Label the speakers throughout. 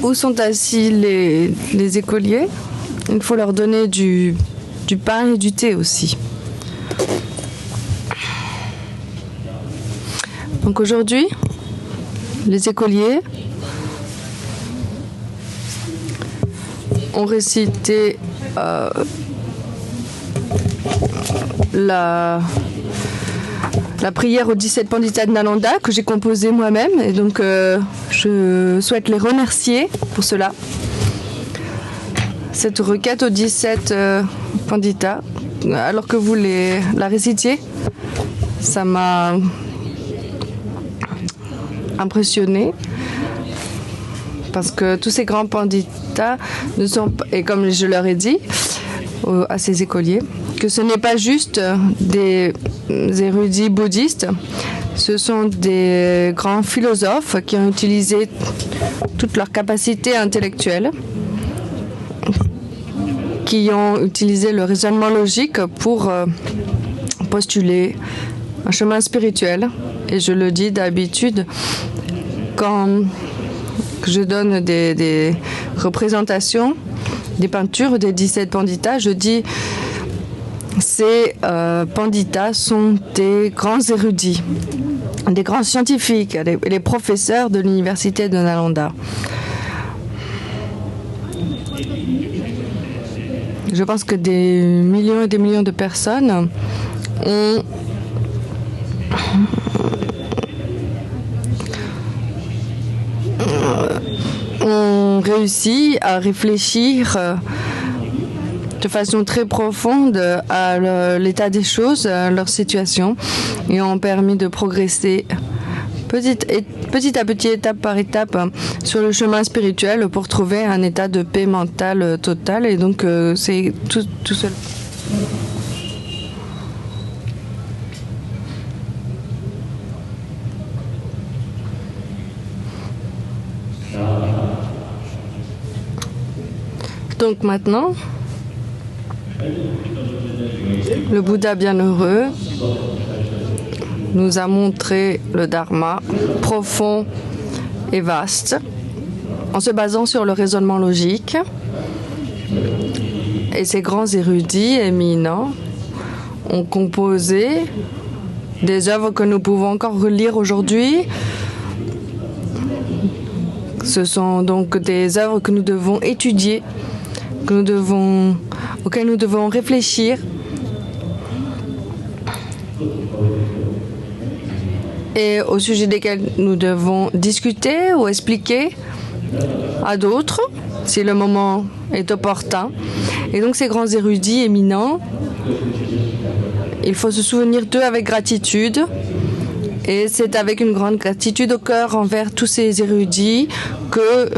Speaker 1: où sont assis les écoliers. Il faut leur donner du pain et du thé aussi. Donc aujourd'hui, les écoliers ont récité la prière aux 17 Pandita de Nalanda que j'ai composée moi-même, et donc je souhaite les remercier pour cela. Cette requête aux 17 Pandita, alors que vous la récitiez, ça m'a impressionné, parce que tous ces grands Panditas ne sont pas, et comme je leur ai dit à ces écoliers, que ce n'est pas juste des érudits bouddhistes, ce sont des grands philosophes qui ont utilisé toute leur capacité intellectuelle, qui ont utilisé le raisonnement logique pour postuler un chemin spirituel. Et je le dis d'habitude, quand je donne des représentations, des peintures des 17 Panditas, je dis ces Panditas sont des grands érudits, des grands scientifiques, les professeurs de l'université de Nalanda. Je pense que des millions et des millions de personnes ont réussi à réfléchir de façon très profonde à l'état des choses, à leur situation, et ont permis de progresser petit à petit, étape par étape, sur le chemin spirituel pour trouver un état de paix mentale totale. Et donc, c'est tout seul. Donc maintenant, le Bouddha bienheureux nous a montré le Dharma profond et vaste en se basant sur le raisonnement logique. Et ces grands érudits éminents ont composé des œuvres que nous pouvons encore relire aujourd'hui. Ce sont donc des œuvres que nous devons étudier, auxquelles nous devons réfléchir. Et au sujet desquels nous devons discuter ou expliquer à d'autres, si le moment est opportun. Et donc ces grands érudits éminents, il faut se souvenir d'eux avec gratitude. Et c'est avec une grande gratitude au cœur envers tous ces érudits que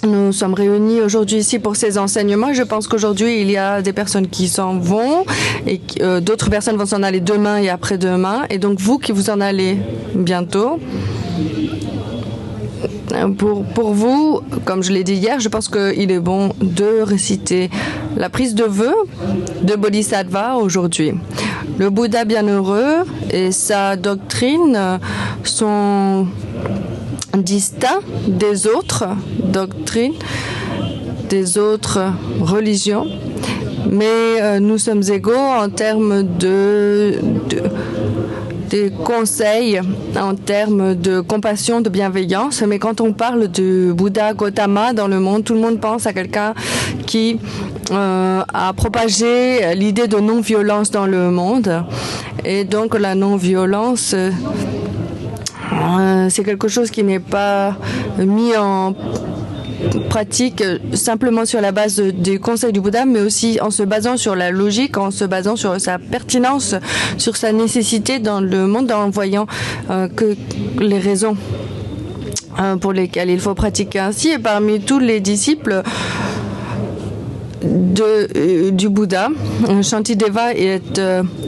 Speaker 1: nous sommes réunis aujourd'hui ici pour ces enseignements. Je pense qu'aujourd'hui, il y a des personnes qui s'en vont et d'autres personnes vont s'en aller demain et après-demain. Et donc, vous qui vous en allez bientôt, pour vous, comme je l'ai dit hier, je pense qu'il est bon de réciter la prise de vœux de Bodhisattva aujourd'hui. Le Bouddha bienheureux et sa doctrine sont distincts des autres doctrines, des autres religions, mais nous sommes égaux en termes des conseils, en termes de compassion, de bienveillance. Mais quand on parle du Bouddha Gautama dans le monde, tout le monde pense à quelqu'un qui a propagé l'idée de non-violence dans le monde. Et donc la non-violence, c'est quelque chose qui n'est pas mis en pratique simplement sur la base des conseils du Bouddha, mais aussi en se basant sur la logique, en se basant sur sa pertinence, sur sa nécessité dans le monde, en voyant que les raisons pour lesquelles il faut pratiquer ainsi. Et parmi tous les disciples du Bouddha, Shantideva est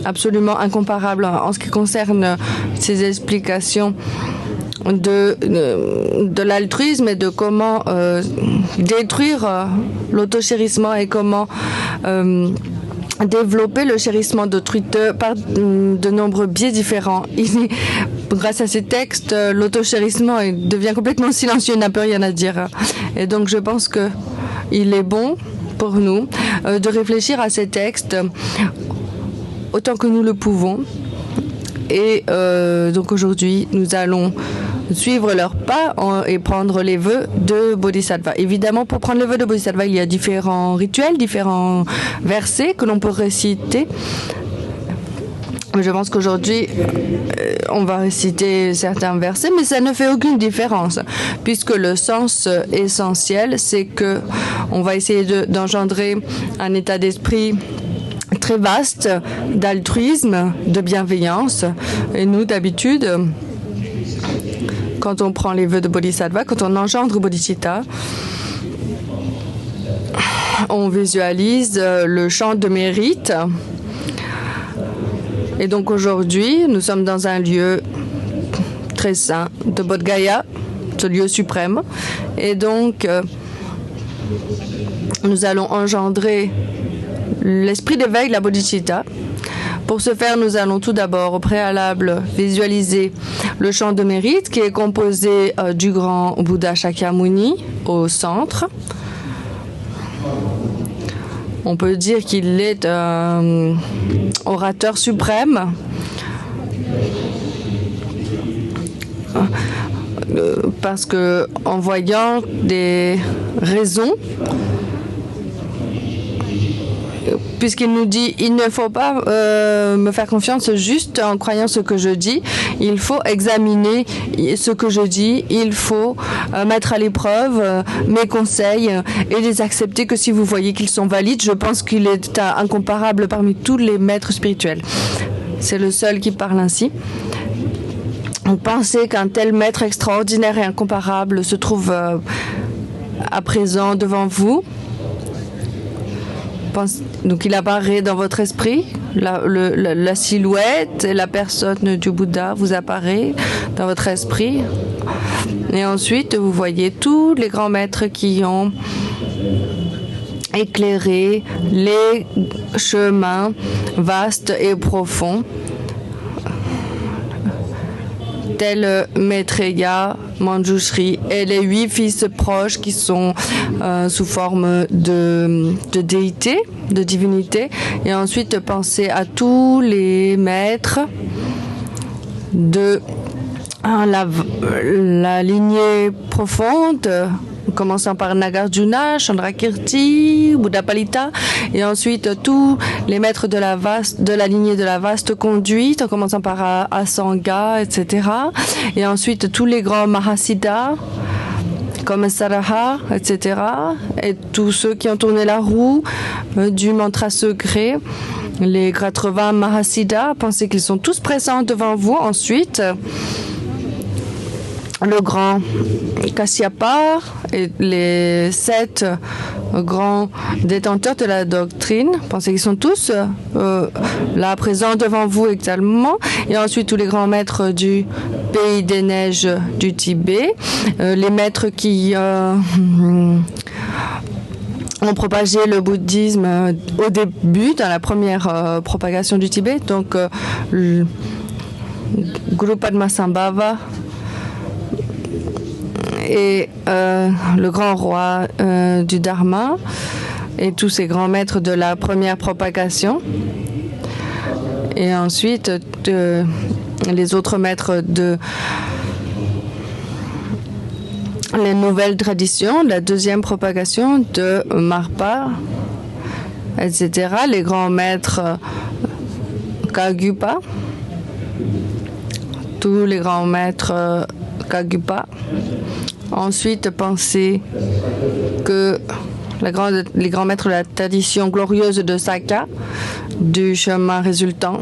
Speaker 1: absolument incomparable en ce qui concerne ses explications de l'altruisme et de comment détruire l'autochérissement et comment développer le chérissement d'autrui par de nombreux biais différents. Il est grâce à ces textes, l'auto-chérissement devient complètement silencieux, il n'a plus rien à dire. Et donc je pense qu'il est bon pour nous de réfléchir à ces textes autant que nous le pouvons. Et donc aujourd'hui, nous allons suivre leurs pas et prendre les vœux de Bodhisattva. Évidemment, pour prendre le vœu de Bodhisattva, il y a différents rituels, différents versets que l'on peut réciter. Je pense qu'aujourd'hui, on va réciter certains versets, mais ça ne fait aucune différence, puisque le sens essentiel, c'est que on va essayer d'engendrer un état d'esprit très vaste d'altruisme, de bienveillance. Et nous, d'habitude, quand on prend les vœux de Bodhisattva, quand on engendre Bodhicitta, on visualise le champ de mérite. Et donc aujourd'hui, nous sommes dans un lieu très saint de Bodh Gaya, ce lieu suprême. Et donc, nous allons engendrer l'esprit d'éveil, la bodhicitta. Pour ce faire, nous allons tout d'abord, au préalable, visualiser le champ de mérite qui est composé du grand Bouddha Shakyamuni au centre. On peut dire qu'il est un orateur suprême. Parce que en voyant des raisons, puisqu'il nous dit il ne faut pas me faire confiance juste en croyant ce que je dis, il faut examiner ce que je dis, il faut mettre à l'épreuve mes conseils et les accepter que si vous voyez qu'ils sont valides. Je pense qu'il est incomparable parmi tous les maîtres spirituels. C'est le seul qui parle ainsi. Vous pensez qu'un tel maître extraordinaire et incomparable se trouve à présent devant vous. Donc il apparaît dans votre esprit, la silhouette et la personne du Bouddha vous apparaît dans votre esprit. Et ensuite, vous voyez tous les grands maîtres qui ont éclairé les chemins vastes et profonds, tels Maitreya, Manjushri et les 8 fils proches qui sont sous forme de déité, de divinité. Et ensuite, pensez à tous les maîtres de la lignée profonde, commençant par Nagarjuna, Chandrakirti, Buddhapalita, et ensuite tous les maîtres de la lignée de la vaste conduite, en commençant par Asanga, etc. Et ensuite tous les grands Mahasiddhas, comme Saraha, etc. Et tous ceux qui ont tourné la roue du mantra secret, les 80 Mahasiddhas, pensez qu'ils sont tous présents devant vous. Ensuite, le grand Kasyapa et les 7 grands détenteurs de la doctrine, pensez qu'ils sont tous là présents devant vous également. Et ensuite tous les grands maîtres du pays des neiges du Tibet, les maîtres qui ont propagé le bouddhisme au début, dans la première propagation du Tibet, donc Guru Padmasambhava et le grand roi du Dharma et tous ces grands maîtres de la première propagation. Et ensuite, les autres maîtres de les nouvelles traditions, la deuxième propagation de Marpa, etc. Les grands maîtres Kagyupa, tous les grands maîtres Kagyupa. Ensuite, pensez que les grands maîtres de la tradition glorieuse de Sakya, du chemin résultant,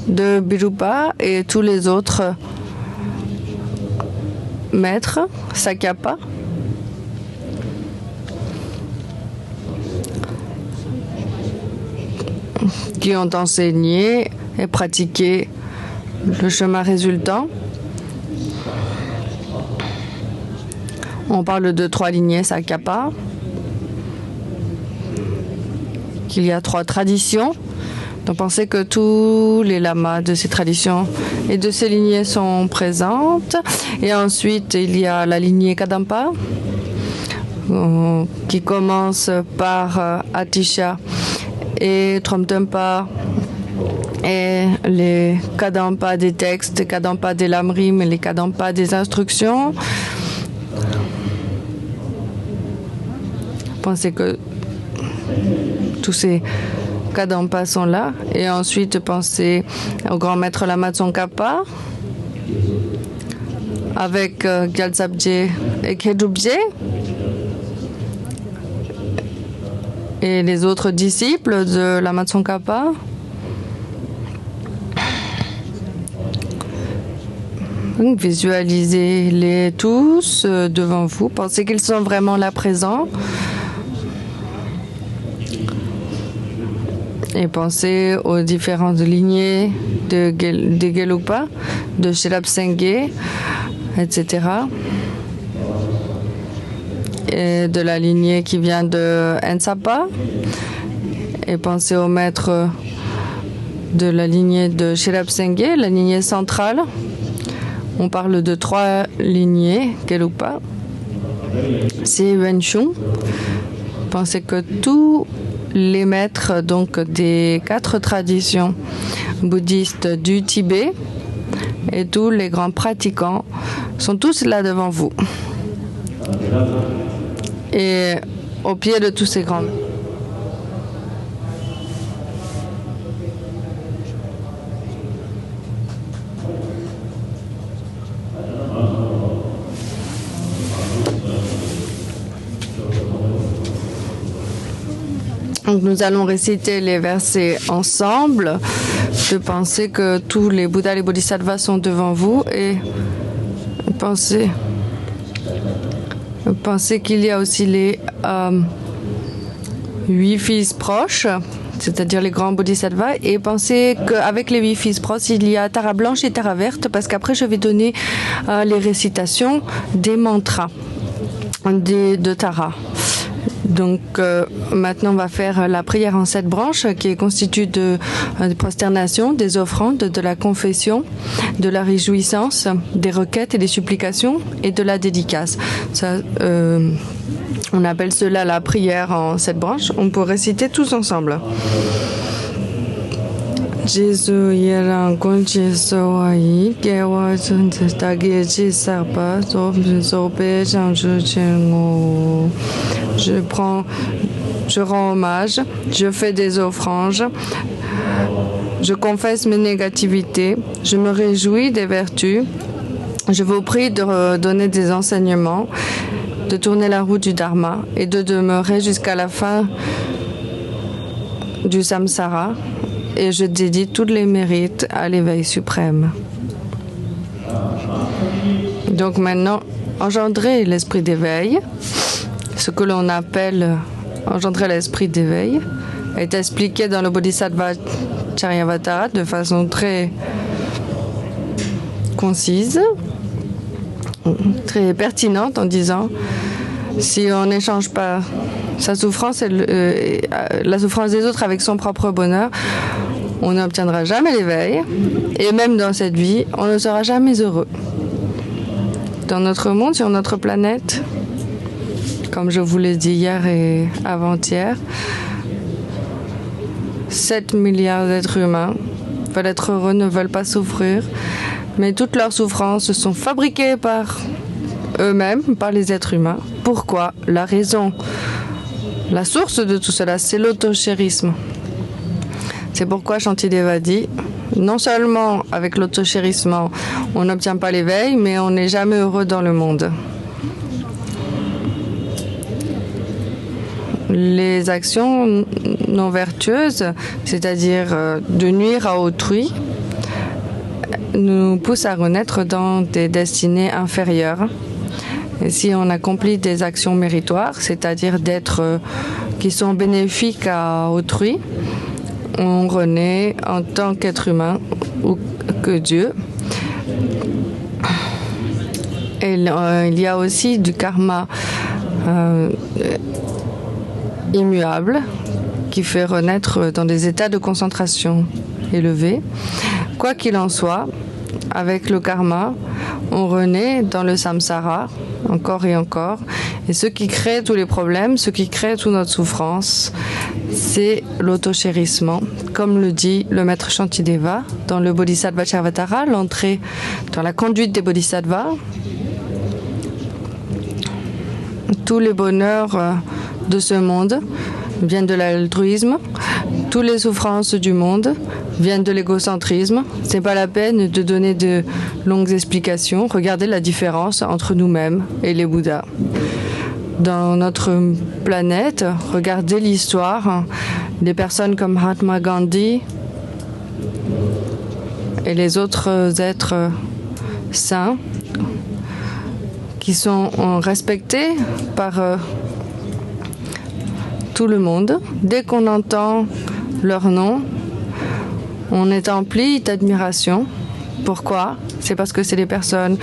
Speaker 1: de Birupa et tous les autres maîtres, Sakyapa, qui ont enseigné et pratiqué le chemin résultant. On parle de 3 lignées Sakyapa qu'il y a 3 traditions. Donc pensez que tous les lamas de ces traditions et de ces lignées sont présentes. Et ensuite, il y a la lignée Kadampa qui commence par Atisha et Tromtempa et les Kadampa des textes, Kadampa des lamrim et les Kadampa des instructions. Pensez que tous ces Kadampa sont là. Et ensuite, pensez au grand maître Lama Tsongkhapa avec Gyaltsabje et Khedrubje et les autres disciples de Lama Tsongkhapa. Visualisez-les tous devant vous. Pensez qu'ils sont vraiment là présents. Et pensez aux différentes lignées de Gelugpa, de Sherab Sengye, etc. Et de la lignée qui vient de Ensapa. Et pensez au maître de la lignée de Sherab Sengye, la lignée centrale. On parle de 3 lignées, Gelugpa. C'est Wenshun. Pensez que tous les maîtres donc des 4 traditions bouddhistes du Tibet et tous les grands pratiquants sont tous là devant vous. Et au pied de tous ces grands. Donc nous allons réciter les versets ensemble. Je pensais que tous les Bouddhas et les Bodhisattvas sont devant vous et pensez qu'il y a aussi les 8 fils proches, c'est-à-dire les grands Bodhisattvas, et pensez qu'avec les 8 fils proches, il y a Tara blanche et Tara verte, parce qu'après je vais donner les récitations des mantras de Tara. Donc maintenant on va faire la prière en 7 branches qui est constituée de prosternation, des offrandes, de la confession, de la réjouissance, des requêtes et des supplications et de la dédicace. Ça, on appelle cela la prière en 7 branches. On peut réciter tous ensemble. Jésus yerang konchi sawai kewa chunche tagi chi sarpa sope chanju chengo. Je rends hommage, je fais des offrandes, je confesse mes négativités, je me réjouis des vertus. Je vous prie de donner des enseignements, de tourner la roue du Dharma et de demeurer jusqu'à la fin du samsara. Et je dédie tous les mérites à l'éveil suprême. Donc maintenant, engendrer l'esprit d'éveil, ce que l'on appelle engendrer l'esprit d'éveil, est expliqué dans le Bodhisattva Charyavatara de façon très concise, très pertinente en disant si on n'échange pas sa souffrance et la souffrance des autres avec son propre bonheur, on n'obtiendra jamais l'éveil et même dans cette vie, on ne sera jamais heureux. Dans notre monde, sur notre planète, comme je vous l'ai dit hier et avant-hier, 7 milliards d'êtres humains veulent être heureux, ne veulent pas souffrir, mais toutes leurs souffrances sont fabriquées par eux-mêmes, par les êtres humains. Pourquoi? La raison, la source de tout cela, c'est l'autochérisme. C'est pourquoi Shantideva dit, non seulement avec l'autochérissement, on n'obtient pas l'éveil, mais on n'est jamais heureux dans le monde. Les actions non vertueuses, c'est-à-dire de nuire à autrui, nous poussent à renaître dans des destinées inférieures. Et si on accomplit des actions méritoires, c'est-à-dire qui sont bénéfiques à autrui, on renaît en tant qu'être humain ou que Dieu. Et il y a aussi du karma immuable qui fait renaître dans des états de concentration élevés. Quoi qu'il en soit, avec le karma, on renaît dans le samsara, encore et encore. Et ce qui crée tous les problèmes, ce qui crée toute notre souffrance, c'est l'auto-chérissement. Comme le dit le maître Shantideva dans le Bodhisattva Charvatara, l'entrée dans la conduite des bodhisattvas. Tous les bonheurs de ce monde viennent de l'altruisme. Toutes les souffrances du monde viennent de l'égocentrisme. Ce n'est pas la peine de donner de longues explications. Regardez la différence entre nous-mêmes et les Bouddhas. Dans notre planète, regardez l'histoire des personnes comme Mahatma Gandhi et les autres êtres saints qui sont respectés par tout le monde. Dès qu'on entend leur nom, on est empli d'admiration. Pourquoi? C'est parce que c'est des personnes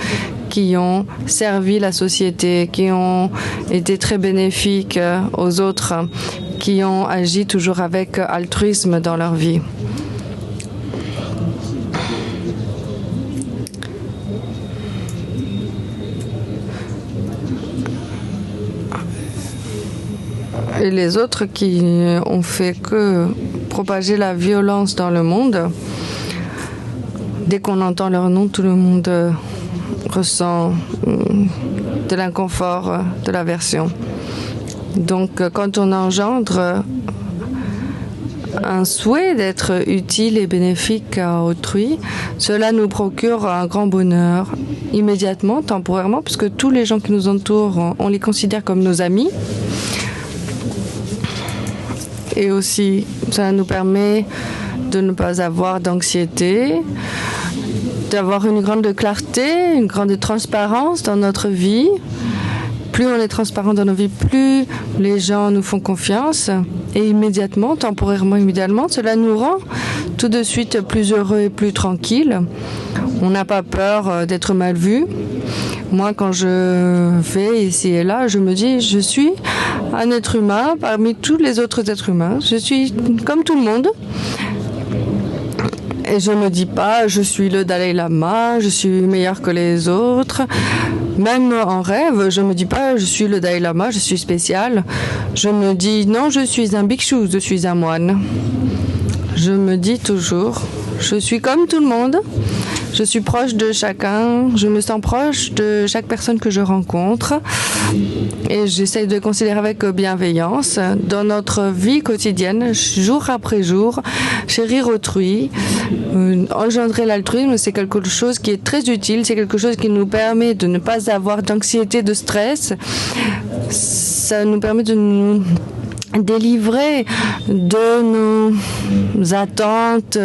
Speaker 1: qui ont servi la société, qui ont été très bénéfiques aux autres, qui ont agi toujours avec altruisme dans leur vie. Et les autres qui ont fait que propager la violence dans le monde, dès qu'on entend leur nom, tout le monde ressent de l'inconfort, de l'aversion. Donc, quand on engendre un souhait d'être utile et bénéfique à autrui, cela nous procure un grand bonheur immédiatement, temporairement, puisque tous les gens qui nous entourent, on les considère comme nos amis. Et aussi, ça nous permet de ne pas avoir d'anxiété, d'avoir une grande clarté, une grande transparence dans notre vie. Plus on est transparent dans nos vies, plus les gens nous font confiance. Et immédiatement, temporairement, immédiatement, cela nous rend tout de suite plus heureux et plus tranquilles. On n'a pas peur d'être mal vu. Moi, quand je vais ici et là, je me dis, je suis un être humain parmi tous les autres êtres humains. Je suis comme tout le monde. Et je ne me dis pas, je suis le Dalai Lama, je suis meilleur que les autres. Même en rêve, je ne me dis pas, je suis le Dalai Lama, je suis spécial. Je me dis, non, je suis un bhikshu, je suis un moine. Je me dis toujours, je suis comme tout le monde. Je suis proche de chacun, je me sens proche de chaque personne que je rencontre et j'essaie de considérer avec bienveillance dans notre vie quotidienne, jour après jour, chérir autrui, engendrer l'altruisme, c'est quelque chose qui est très utile, c'est quelque chose qui nous permet de ne pas avoir d'anxiété, de stress, ça nous permet de nous délivrer de nos attentes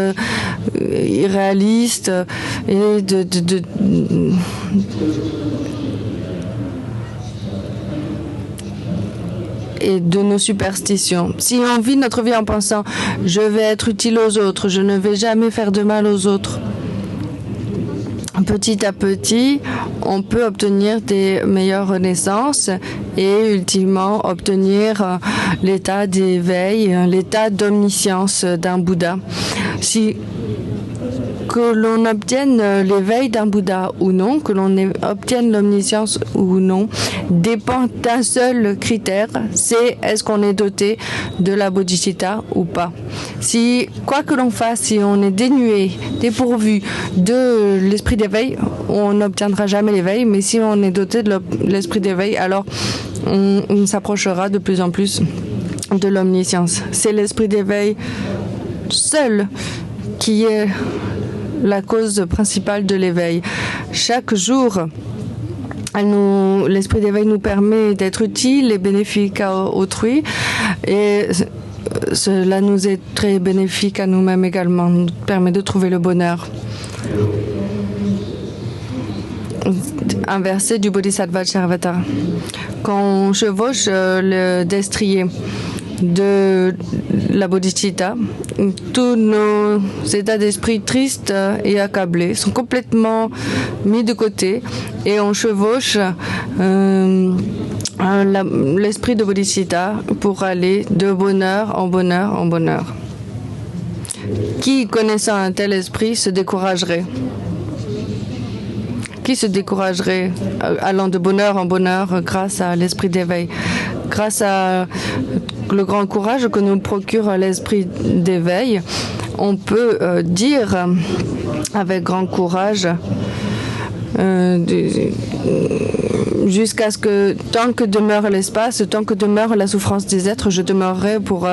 Speaker 1: irréalistes et de nos superstitions. Si on vit notre vie en pensant « je vais être utile aux autres, je ne vais jamais faire de mal aux autres », petit à petit, on peut obtenir des meilleures renaissances et ultimement obtenir l'état d'éveil, l'état d'omniscience d'un Bouddha. Si que l'on obtienne l'éveil d'un Bouddha ou non, que l'on obtienne l'omniscience ou non, dépend d'un seul critère, c'est est-ce qu'on est doté de la bodhicitta ou pas. Si, quoi que l'on fasse, si on est dénué, dépourvu de l'esprit d'éveil, on n'obtiendra jamais l'éveil, mais si on est doté de l'esprit d'éveil, alors on s'approchera de plus en plus de l'omniscience. C'est l'esprit d'éveil seul qui est la cause principale de l'éveil. Chaque jour, l'esprit d'éveil nous permet d'être utile et bénéfique à autrui et cela nous est très bénéfique à nous-mêmes également, nous permet de trouver le bonheur. Un verset du Bodhisattva Charvatara. Quand on chevauche le destrier de la bodhicitta, tous nos états d'esprit tristes et accablés sont complètement mis de côté et on chevauche l'esprit de bodhicitta pour aller de bonheur en bonheur en bonheur. Qui, connaissant un tel esprit, se découragerait? Qui se découragerait allant de bonheur en bonheur grâce à l'esprit d'éveil? Grâce à le grand courage que nous procure l'esprit d'éveil, on peut dire avec grand courage jusqu'à ce que tant que demeure l'espace, tant que demeure la souffrance des êtres, je demeurerai pour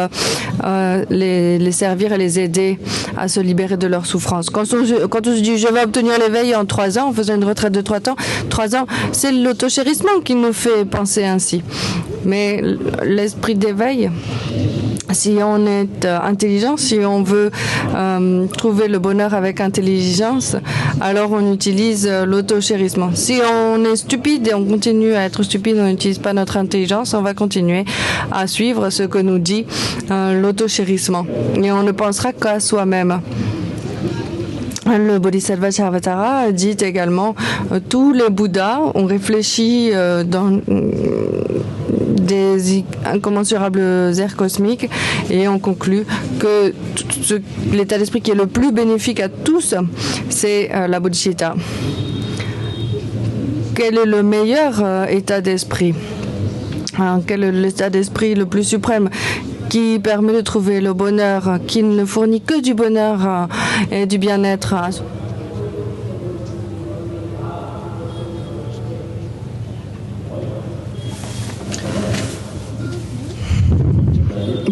Speaker 1: les servir et les aider à se libérer de leur souffrance. Quand on se dit je vais obtenir l'éveil en 3 ans en faisant une retraite de 3 ans, c'est l'auto-chérissement qui nous fait penser ainsi. Mais l'esprit d'éveil, si on est intelligent, si on veut trouver le bonheur avec intelligence, alors on utilise l'auto-chérissement. Si on est stupide et on continue à être stupide, on n'utilise pas notre intelligence, on va continuer à suivre ce que nous dit l'auto-chérissement. Et on ne pensera qu'à soi-même. Le Bodhisattva Charvatara dit également tous les Bouddhas ont réfléchi dans des incommensurables airs cosmiques et on conclut que l'état d'esprit qui est le plus bénéfique à tous, c'est la bodhicitta. Quel est le meilleur état d'esprit? Quel est l'état d'esprit le plus suprême qui permet de trouver le bonheur, qui ne fournit que du bonheur et du bien-être?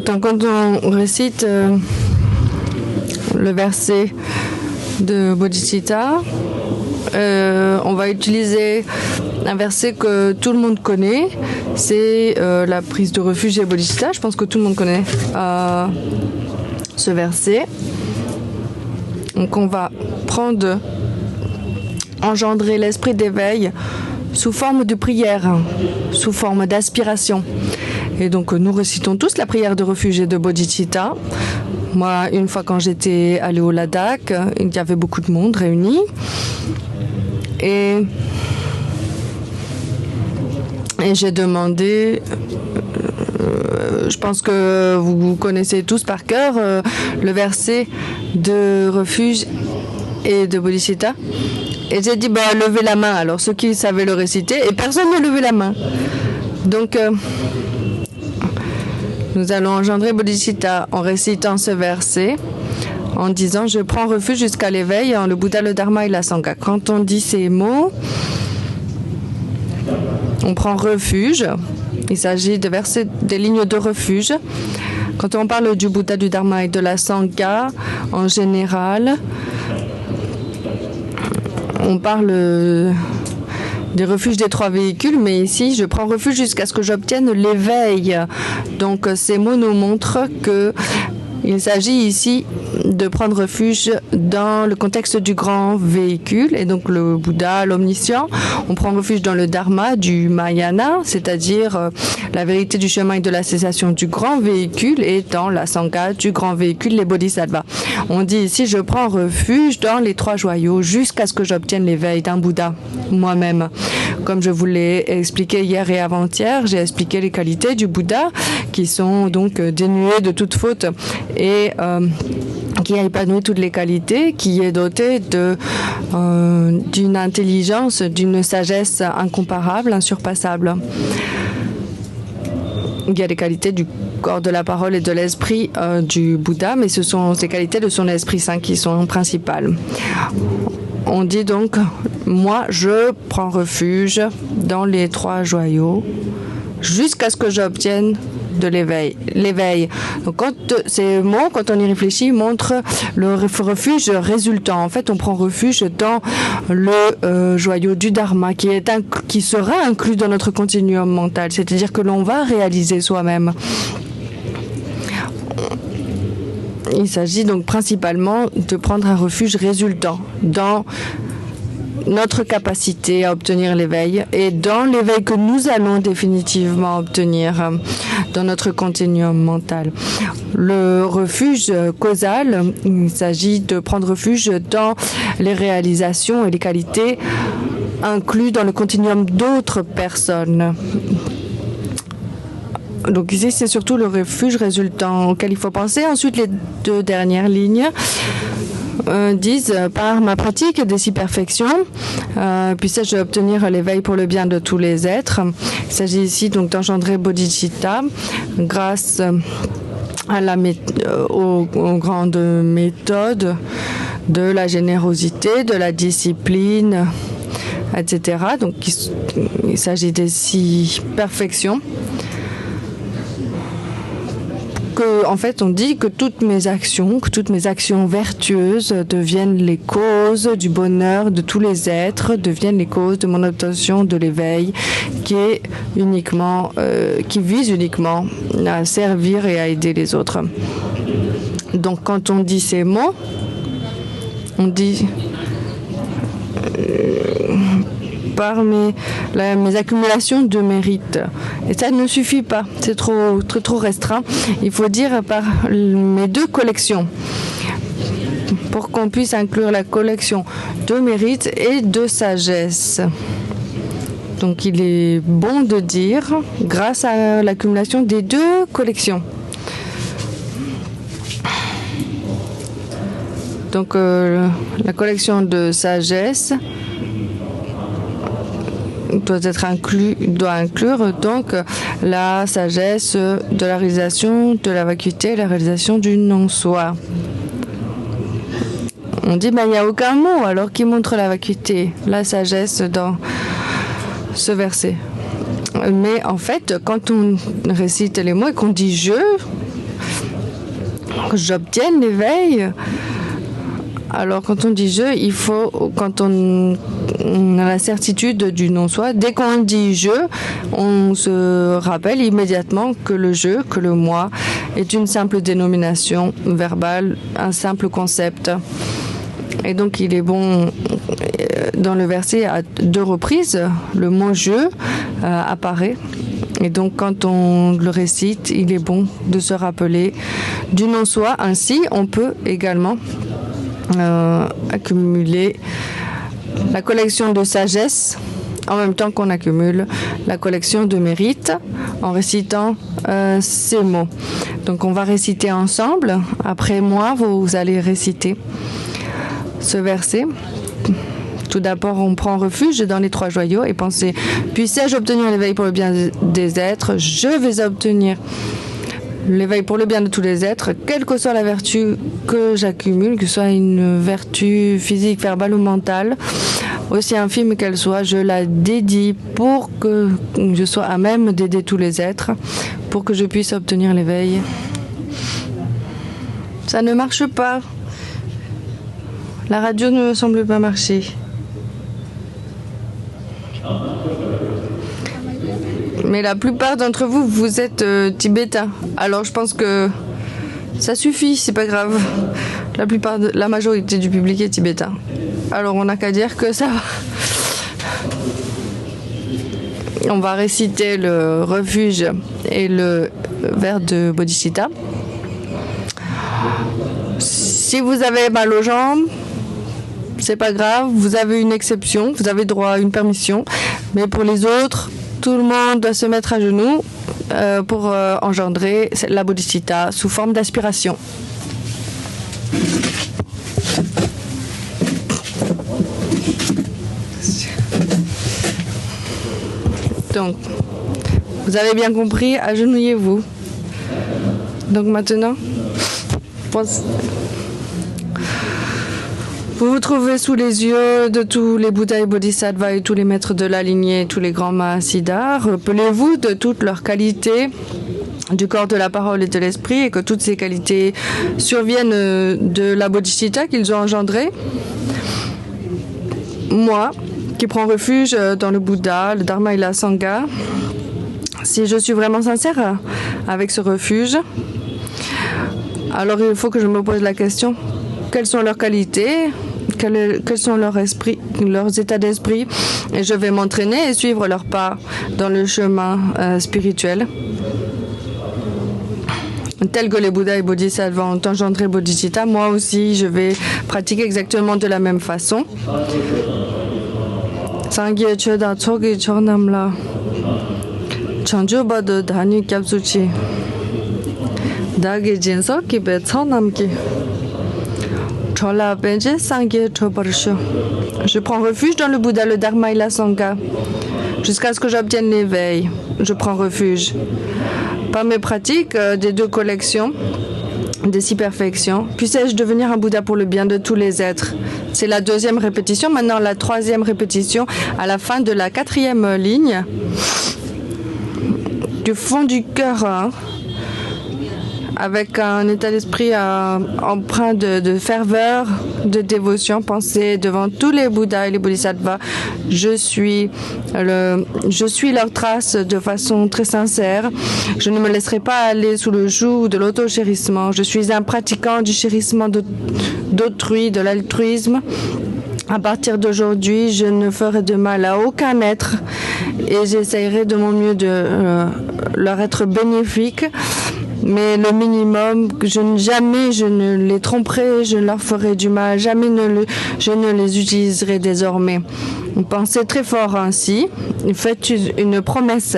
Speaker 1: Donc, quand on récite le verset de Bodhicitta, on va utiliser un verset que tout le monde connaît, c'est la prise de refuge et Bodhicitta. Je pense que tout le monde connaît ce verset. Donc on va engendrer l'esprit d'éveil sous forme de prière, sous forme d'aspiration. Et donc nous récitons tous la prière de refuge et de Bodhicitta. Moi, une fois quand j'étais allée au Ladakh, il y avait beaucoup de monde réuni. Et j'ai demandé, je pense que vous connaissez tous par cœur, le verset de refuge et de Bodhicitta. Et j'ai dit, levez la main. Alors ceux qui savaient le réciter, et personne ne levait la main. Donc, nous allons engendrer Bodhicitta en récitant ce verset, en disant « Je prends refuge jusqu'à l'éveil en le Bouddha, le Dharma et la Sangha ». Quand on dit ces mots, on prend refuge. Il s'agit de verser des lignes de refuge. Quand on parle du Bouddha, du Dharma et de la Sangha, en général, on parle des refuges des 3 véhicules, mais ici, je prends refuge jusqu'à ce que j'obtienne l'éveil. Donc, ces mots nous montrent que il s'agit ici de prendre refuge dans le contexte du grand véhicule, et donc le Bouddha, l'omniscient. On prend refuge dans le Dharma du Mahayana, c'est-à-dire la vérité du chemin et de la cessation du grand véhicule, et dans la Sangha du grand véhicule, les Bodhisattvas. On dit ici, je prends refuge dans les 3 joyaux jusqu'à ce que j'obtienne l'éveil d'un Bouddha, moi-même. Comme je vous l'ai expliqué hier et avant-hier, j'ai expliqué les qualités du Bouddha qui sont donc dénuées de toute faute et qui a épanoui toutes les qualités, qui est doté d'une intelligence, d'une sagesse incomparable, insurpassable. Il y a les qualités du corps, de la parole et de l'esprit du Bouddha, mais ce sont ces qualités de son Esprit Saint qui sont principales. On dit donc, moi, je prends refuge dans les 3 joyaux jusqu'à ce que j'obtienne de l'éveil. Donc, ces mots, quand on y réfléchit, montrent le refuge résultant. En fait, on prend refuge dans le joyau du Dharma qui sera inclus dans notre continuum mental. C'est-à-dire que l'on va réaliser soi-même. Il s'agit donc principalement de prendre un refuge résultant dans notre capacité à obtenir l'éveil et dans l'éveil que nous allons définitivement obtenir dans notre continuum mental. Le refuge causal, il s'agit de prendre refuge dans les réalisations et les qualités inclus dans le continuum d'autres personnes. Donc ici, c'est surtout le refuge résultant auquel il faut penser. Ensuite, les deux dernières lignes disent par ma pratique des six perfections, puissais-je obtenir l'éveil pour le bien de tous les êtres. Il s'agit ici donc d'engendrer bodhicitta grâce à aux grandes méthodes de la générosité, de la discipline, etc. Donc il s'agit des six perfections. En fait, on dit que toutes mes actions vertueuses deviennent les causes du bonheur de tous les êtres, deviennent les causes de mon obtention de l'éveil, qui vise uniquement à servir et à aider les autres. Donc, quand on dit ces mots, on dit par mes accumulations de mérite. Et ça ne suffit pas, c'est trop restreint. Il faut dire par mes deux collections, pour qu'on puisse inclure la collection de mérite et de sagesse. Donc il est bon de dire grâce à l'accumulation des deux collections. Donc la collection de sagesse doit inclure donc la sagesse de la réalisation de la vacuité, la réalisation du non-soi. On dit, il n'y a aucun mot alors qui montre la vacuité, la sagesse dans ce verset. Mais en fait, quand on récite les mots et qu'on dit j'obtiens l'éveil. Alors, quand on dit je, il faut, quand on a la certitude du non-soi, dès qu'on dit je, on se rappelle immédiatement que le je, que le moi, est une simple dénomination verbale, un simple concept. Et donc, il est bon, dans le verset, à deux reprises, le mot je apparaît. Et donc, quand on le récite, il est bon de se rappeler du non-soi. Ainsi, on peut également accumuler la collection de sagesse en même temps qu'on accumule la collection de mérite en récitant ces mots. Donc on va réciter ensemble. Après moi, vous allez réciter ce verset. Tout d'abord, on prend refuge dans les trois joyaux et pensez, puissais-je obtenir l'éveil pour le bien des êtres, je vais obtenir l'éveil pour le bien de tous les êtres, quelle que soit la vertu que j'accumule, que ce soit une vertu physique, verbale ou mentale, aussi infime qu'elle soit, je la dédie pour que je sois à même d'aider tous les êtres, pour que je puisse obtenir l'éveil. Ça ne marche pas. La radio ne semble pas marcher. Mais la plupart d'entre vous, vous êtes tibétains. Alors je pense que ça suffit, c'est pas grave. La majorité du public est tibétain. Alors on n'a qu'à dire que ça va. On va réciter le refuge et le vers de Bodhicitta. Si vous avez mal aux jambes, c'est pas grave, vous avez une exception, vous avez droit à une permission. Mais pour les autres, tout le monde doit se mettre à genoux pour engendrer la bodhicitta sous forme d'aspiration. Donc, vous avez bien compris, agenouillez-vous. Donc maintenant, vous vous trouvez sous les yeux de tous les Bouddhas et Bodhisattvas et tous les maîtres de la lignée, tous les grands Mahasiddhas. Rappelez-vous de toutes leurs qualités du corps, de la parole et de l'esprit, et que toutes ces qualités surviennent de la bodhicitta qu'ils ont engendrée. Moi, qui prends refuge dans le Bouddha, le Dharma et la Sangha, si je suis vraiment sincère avec ce refuge, alors il faut que je me pose la question, quelles sont leurs qualités, quels sont leurs états d'esprit, et je vais m'entraîner et suivre leurs pas dans le chemin spirituel. Tel que les Bouddhas et Bodhisattvas ont engendré Bodhicitta, moi aussi je vais pratiquer exactement de la même façon. 전주버드 단위 값수치 다게 진서 기베 천남기 chola benje sangye chobarsho. Je prends refuge dans le Bouddha, le Dharma et la Sangha jusqu'à ce que j'obtienne l'éveil. Je prends refuge. Par mes pratiques des 2 collections, des 6 perfections, puissais-je devenir un Bouddha pour le bien de tous les êtres. C'est la 2e répétition. Maintenant, la 3e répétition à la fin de la 4e ligne. Du fond du cœur, hein, avec un état d'esprit empreint de ferveur, de dévotion, pensez devant tous les Bouddhas et les Bodhisattvas. Je suis leur trace de façon très sincère. Je ne me laisserai pas aller sous le joug de l'auto-chérissement. Je suis un pratiquant du chérissement d'autrui, de l'altruisme. À partir d'aujourd'hui, je ne ferai de mal à aucun être et j'essaierai de mon mieux de leur être bénéfique. Mais le minimum, jamais je ne les tromperai, je leur ferai du mal, jamais je ne les utiliserai désormais. Pensez très fort ainsi, faites une promesse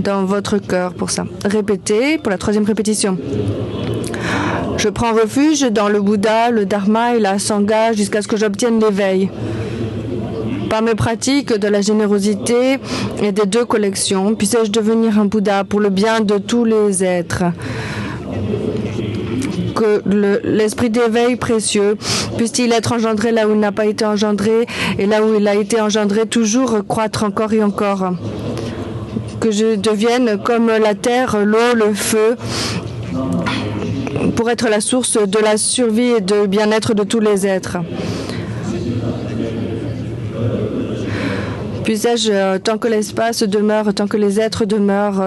Speaker 1: dans votre cœur pour ça. Répétez pour la 3e répétition. Je prends refuge dans le Bouddha, le Dharma et la Sangha jusqu'à ce que j'obtienne l'éveil. Par mes pratiques de la générosité et des 2 collections, puissais-je devenir un Bouddha pour le bien de tous les êtres. Que l'esprit d'éveil précieux puisse-t-il être engendré là où il n'a pas été engendré et là où il a été engendré toujours croître encore et encore. Que je devienne comme la terre, l'eau, le feu, pour être la source de la survie et de bien-être de tous les êtres. Puissais-je, tant que l'espace demeure, tant que les êtres demeurent,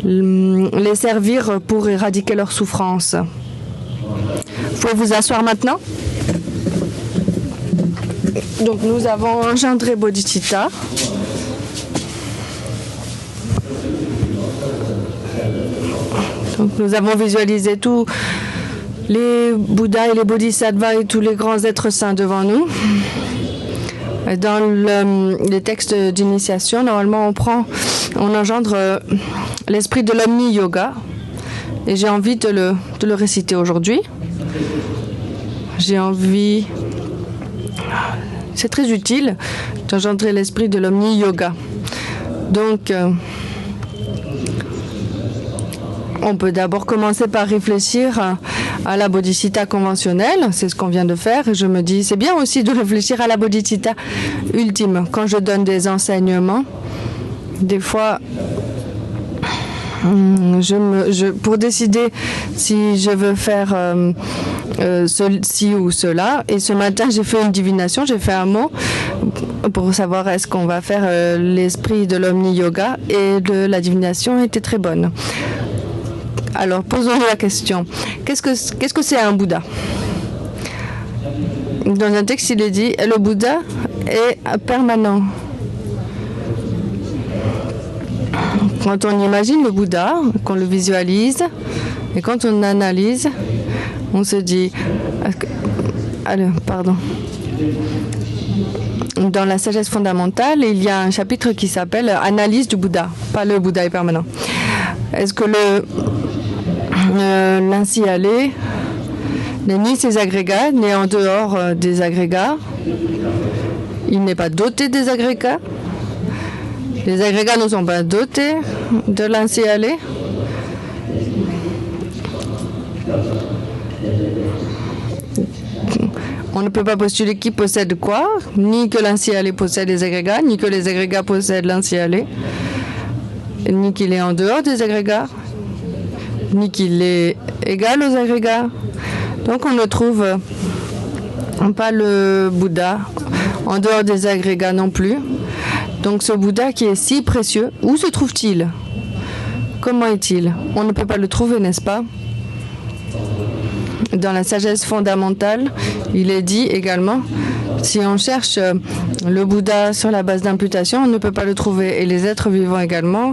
Speaker 1: les servir pour éradiquer leurs souffrances. Vous pouvez vous asseoir maintenant. Donc nous avons engendré Bodhicitta. Donc nous avons visualisé tous les Bouddhas et les Bodhisattvas et tous les grands êtres saints devant nous. Dans les textes d'initiation, normalement on engendre l'esprit de l'Omni-Yoga et j'ai envie de le réciter aujourd'hui. J'ai envie, c'est très utile d'engendrer l'esprit de l'Omni-Yoga. Donc, on peut d'abord commencer par réfléchir à la Bodhicitta conventionnelle, c'est ce qu'on vient de faire, et je me dis, c'est bien aussi de réfléchir à la Bodhicitta ultime. Quand je donne des enseignements, des fois, pour décider si je veux faire ceci ou cela, et ce matin, j'ai fait une divination, j'ai fait un mot pour savoir est-ce qu'on va faire l'esprit de l'Omni-Yoga, et la divination était très bonne. Alors, posons-nous la question. Qu'est-ce que c'est un Bouddha? Dans un texte, il est dit, le Bouddha est permanent. Quand on imagine le Bouddha, qu'on le visualise, et quand on analyse, on se dit... pardon. Dans la sagesse fondamentale, il y a un chapitre qui s'appelle « Analyse du Bouddha », pas le Bouddha est permanent. Est-ce que l'ainsi allé n'est ni ses agrégats, ni en dehors des agrégats. Il n'est pas doté des agrégats. Les agrégats ne sont pas dotés de l'ainsi allé. On ne peut pas postuler qui possède quoi, ni que l'ainsi allé possède les agrégats, ni que les agrégats possèdent l'ainsi allé, ni qu'il est en dehors des agrégats, ni qu'il est égal aux agrégats. Donc on ne trouve pas le Bouddha en dehors des agrégats non plus. Donc ce Bouddha qui est si précieux, où se trouve-t-il? Comment est-il? On ne peut pas le trouver, n'est-ce pas? Dans la sagesse fondamentale, il est dit également, si on cherche le Bouddha sur la base d'imputation, on ne peut pas le trouver. Et les êtres vivants également,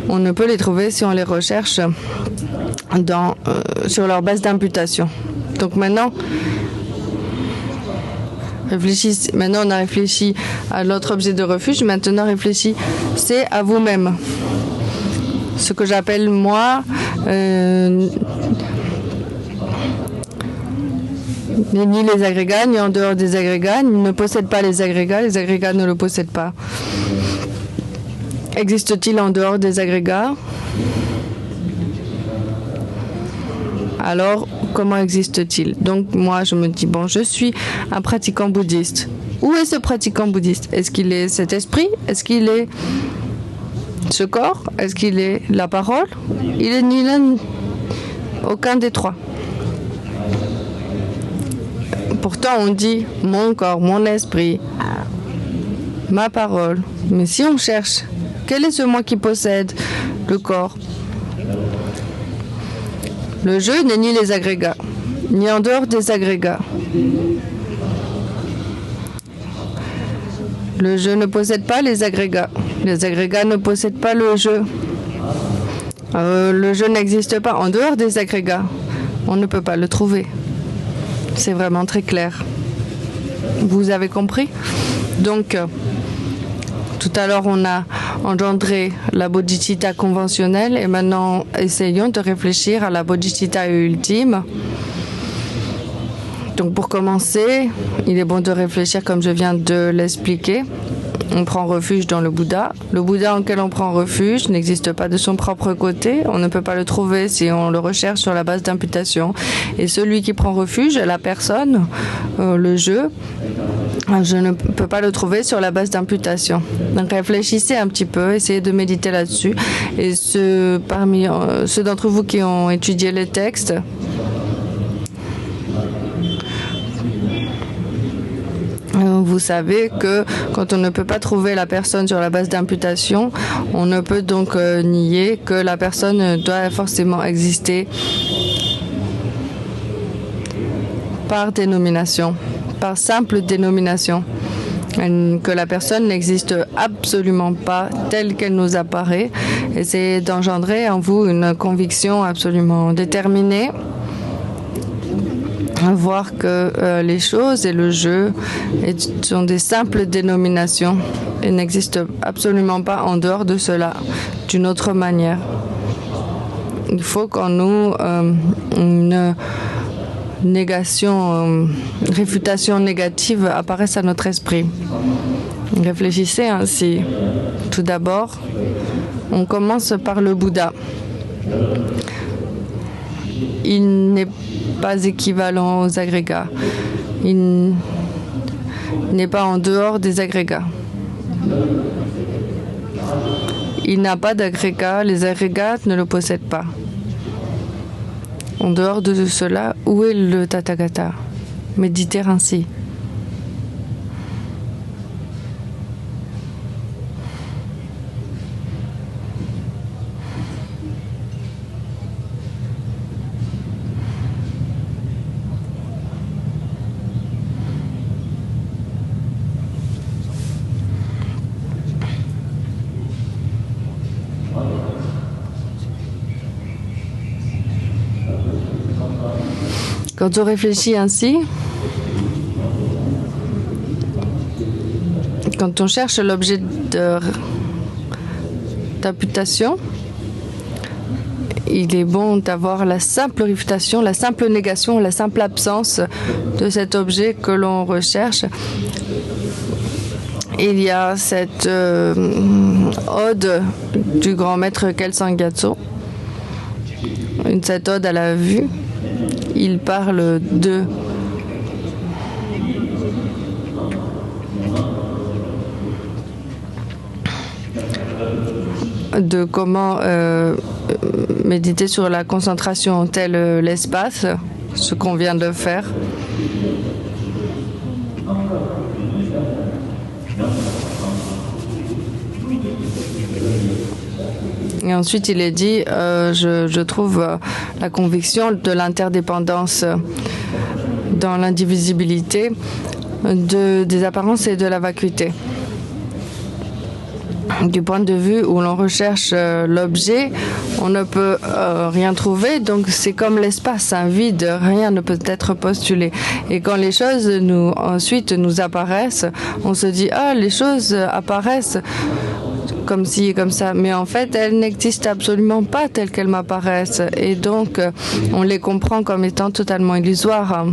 Speaker 1: on ne peut les trouver si on les recherche sur leur base d'imputation. Donc maintenant, Maintenant, on a réfléchi à l'autre objet de refuge. Maintenant, réfléchissez à vous-même. Ce que j'appelle, moi, ni les agrégats, ni en dehors des agrégats. Il ne possède pas les agrégats ne le possèdent pas. Existe-t-il en dehors des agrégats? Alors, comment existe-t-il? Donc, moi, je me dis, bon, je suis un pratiquant bouddhiste. Où est ce pratiquant bouddhiste? Est-ce qu'il est cet esprit? Est-ce qu'il est ce corps? Est-ce qu'il est la parole? Il est ni l'un, aucun des trois. Pourtant, on dit mon corps, mon esprit, ma parole. Mais si on cherche, quel est ce moi qui possède le corps? Le jeu n'est ni les agrégats, ni en dehors des agrégats. Le jeu ne possède pas les agrégats. Les agrégats ne possèdent pas le jeu. Le jeu n'existe pas en dehors des agrégats. On ne peut pas le trouver. C'est vraiment très clair. Vous avez compris? Donc, tout à l'heure, on a engendré la bodhicitta conventionnelle et maintenant, essayons de réfléchir à la bodhicitta ultime. Donc, pour commencer, il est bon de réfléchir comme je viens de l'expliquer. On prend refuge dans le Bouddha. Le Bouddha en quel on prend refuge n'existe pas de son propre côté. On ne peut pas le trouver si on le recherche sur la base d'imputation. Et celui qui prend refuge, la personne, le jeu, je ne peux pas le trouver sur la base d'imputation. Donc réfléchissez un petit peu, essayez de méditer là-dessus. Et parmi ceux d'entre vous qui ont étudié les textes, vous savez que quand on ne peut pas trouver la personne sur la base d'imputation, on ne peut donc nier que la personne doit forcément exister par dénomination, par simple dénomination. Que la personne n'existe absolument pas telle qu'elle nous apparaît. Et c'est d'engendrer en vous une conviction absolument déterminée. Voir que les choses et le jeu sont des simples dénominations et n'existent absolument pas en dehors de cela, d'une autre manière. Il faut qu'en nous une négation, réfutation négative apparaisse à notre esprit. Réfléchissez ainsi. Tout d'abord, on commence par le Bouddha. Il n'est pas équivalent aux agrégats. Il n'est pas en dehors des agrégats. Il n'a pas d'agrégats, les agrégats ne le possèdent pas. En dehors de cela, où est le Tathagata? Méditez ainsi. Quand on réfléchit ainsi, quand on cherche l'objet d'imputation, il est bon d'avoir la simple réfutation, la simple négation, la simple absence de cet objet que l'on recherche. Il y a cette ode du grand maître Kelsang Gyatso, cette ode à la vue. Il parle de comment méditer sur la concentration tel l'espace, ce qu'on vient de faire. Et ensuite, il est dit, je trouve la conviction de l'interdépendance dans l'indivisibilité des apparences et de la vacuité. du point de vue où l'on recherche l'objet, on ne peut rien trouver. Donc c'est comme l'espace, un vide, rien ne peut être postulé. Et quand les choses ensuite nous apparaissent, on se dit ah, les choses apparaissent comme ci et comme ça, mais en fait elles n'existent absolument pas telles qu'elles m'apparaissent, et donc on les comprend comme étant totalement illusoires.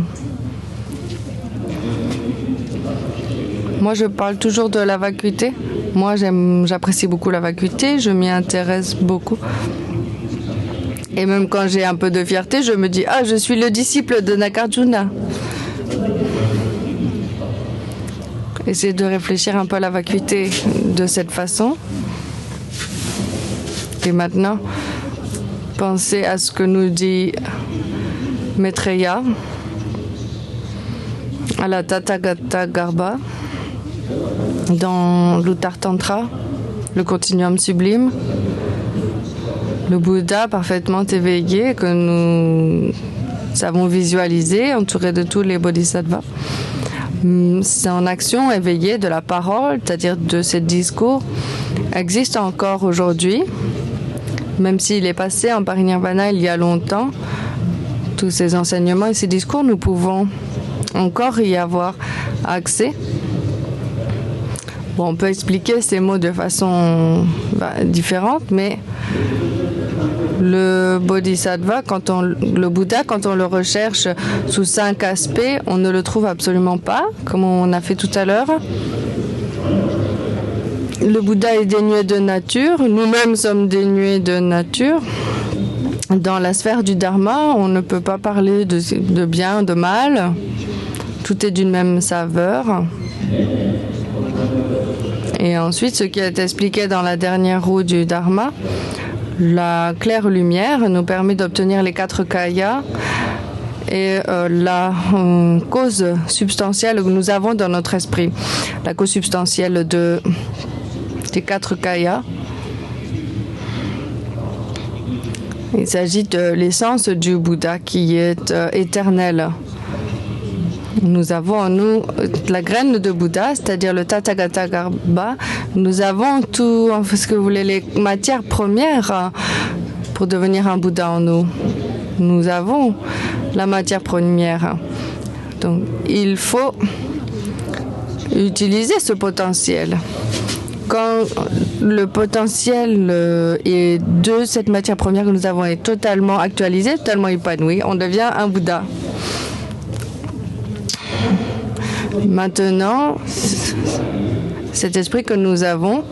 Speaker 1: Moi je parle toujours de la vacuité. Moi j'apprécie beaucoup la vacuité, je m'y intéresse beaucoup. Et même quand j'ai un peu de fierté, je me dis ah, je suis le disciple de Nagarjuna. Essayez de réfléchir un peu à la vacuité de cette façon. Et maintenant, pensez à ce que nous dit Maitreya à la Tathagata Garbha dans l'Uttar Tantra, le continuum sublime. Le Bouddha parfaitement éveillé que nous avons visualisé, entouré de tous les bodhisattvas. Son action éveillée de la parole, c'est-à-dire de ces discours, existe encore aujourd'hui. Même s'il est passé en parinirvana il y a longtemps, tous ces enseignements et ces discours, nous pouvons encore y avoir accès. Bon, on peut expliquer ces mots de façon différente, mais le bodhisattva, le Bouddha, quand on le recherche sous 5 aspects, on ne le trouve absolument pas, comme on a fait tout à l'heure. Le Bouddha est dénué de nature, nous-mêmes sommes dénués de nature. Dans la sphère du Dharma, on ne peut pas parler de bien, de mal. Tout est d'une même saveur. Et ensuite, ce qui est expliqué dans la dernière roue du Dharma, la claire lumière nous permet d'obtenir les 4 kayas et la cause substantielle que nous avons dans notre esprit. La cause substantielle des 4 kayas. Il s'agit de l'essence du Bouddha qui est éternelle. Nous avons en nous la graine de Bouddha, c'est-à-dire le Tathagata Garbha. Nous avons tout, ce que vous voulez, les matières premières pour devenir un Bouddha en nous. Nous avons la matière première. Donc, il faut utiliser ce potentiel. Quand le potentiel de cette matière première que nous avons est totalement actualisé, totalement épanoui, on devient un Bouddha. Maintenant, cet esprit que nous avons,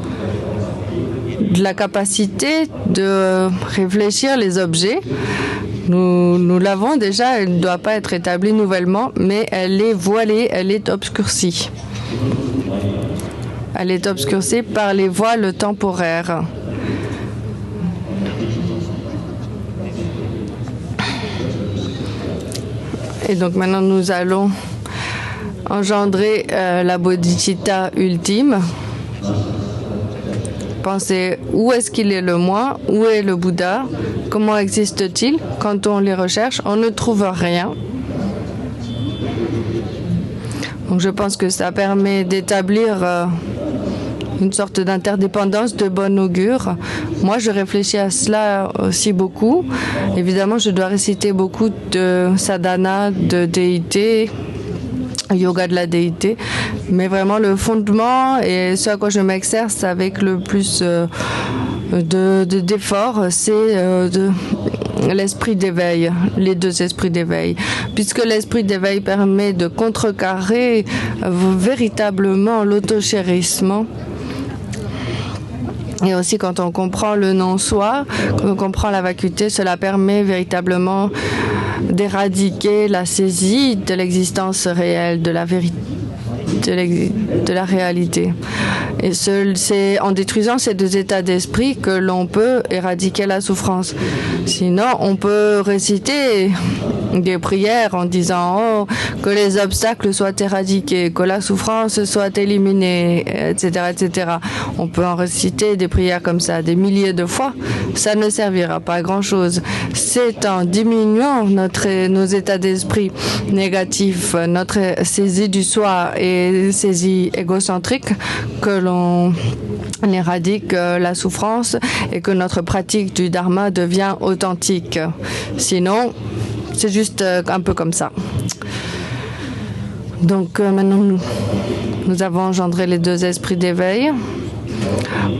Speaker 1: de la capacité de réfléchir les objets, nous l'avons déjà, elle ne doit pas être établie nouvellement, mais elle est voilée, elle est obscurcie. Elle est obscurcie par les voiles temporaires. Et donc maintenant, nous allons engendrer la bodhicitta ultime. Pensez, où est-ce qu'il est le moi? Où est le Bouddha? Comment existe-t-il? Quand on les recherche, on ne trouve rien. Donc je pense que ça permet d'établir une sorte d'interdépendance de bon augure. Moi, je réfléchis à cela aussi beaucoup. Évidemment, je dois réciter beaucoup de sadhana, de déité, yoga de la déité, mais vraiment le fondement et ce à quoi je m'exerce avec le plus d'efforts, c'est l'esprit d'éveil, les 2 esprits d'éveil, puisque l'esprit d'éveil permet de contrecarrer véritablement l'autochérissement. Et aussi, quand on comprend le non-soi, quand on comprend la vacuité, cela permet véritablement d'éradiquer la saisie de l'existence réelle, de la vérité, de la réalité. Et c'est en détruisant ces 2 états d'esprit que l'on peut éradiquer la souffrance. Sinon, on peut réciter des prières en disant oh, que les obstacles soient éradiqués, que la souffrance soit éliminée, etc., etc. On peut en réciter des prières comme ça des milliers de fois. Ça ne servira pas à grand-chose. C'est en diminuant nos états d'esprit négatifs, notre saisie du soi et saisie égocentrique que l'on on éradique la souffrance et que notre pratique du dharma devient authentique. Sinon, c'est juste un peu comme ça. Donc maintenant, nous avons engendré les deux esprits d'éveil.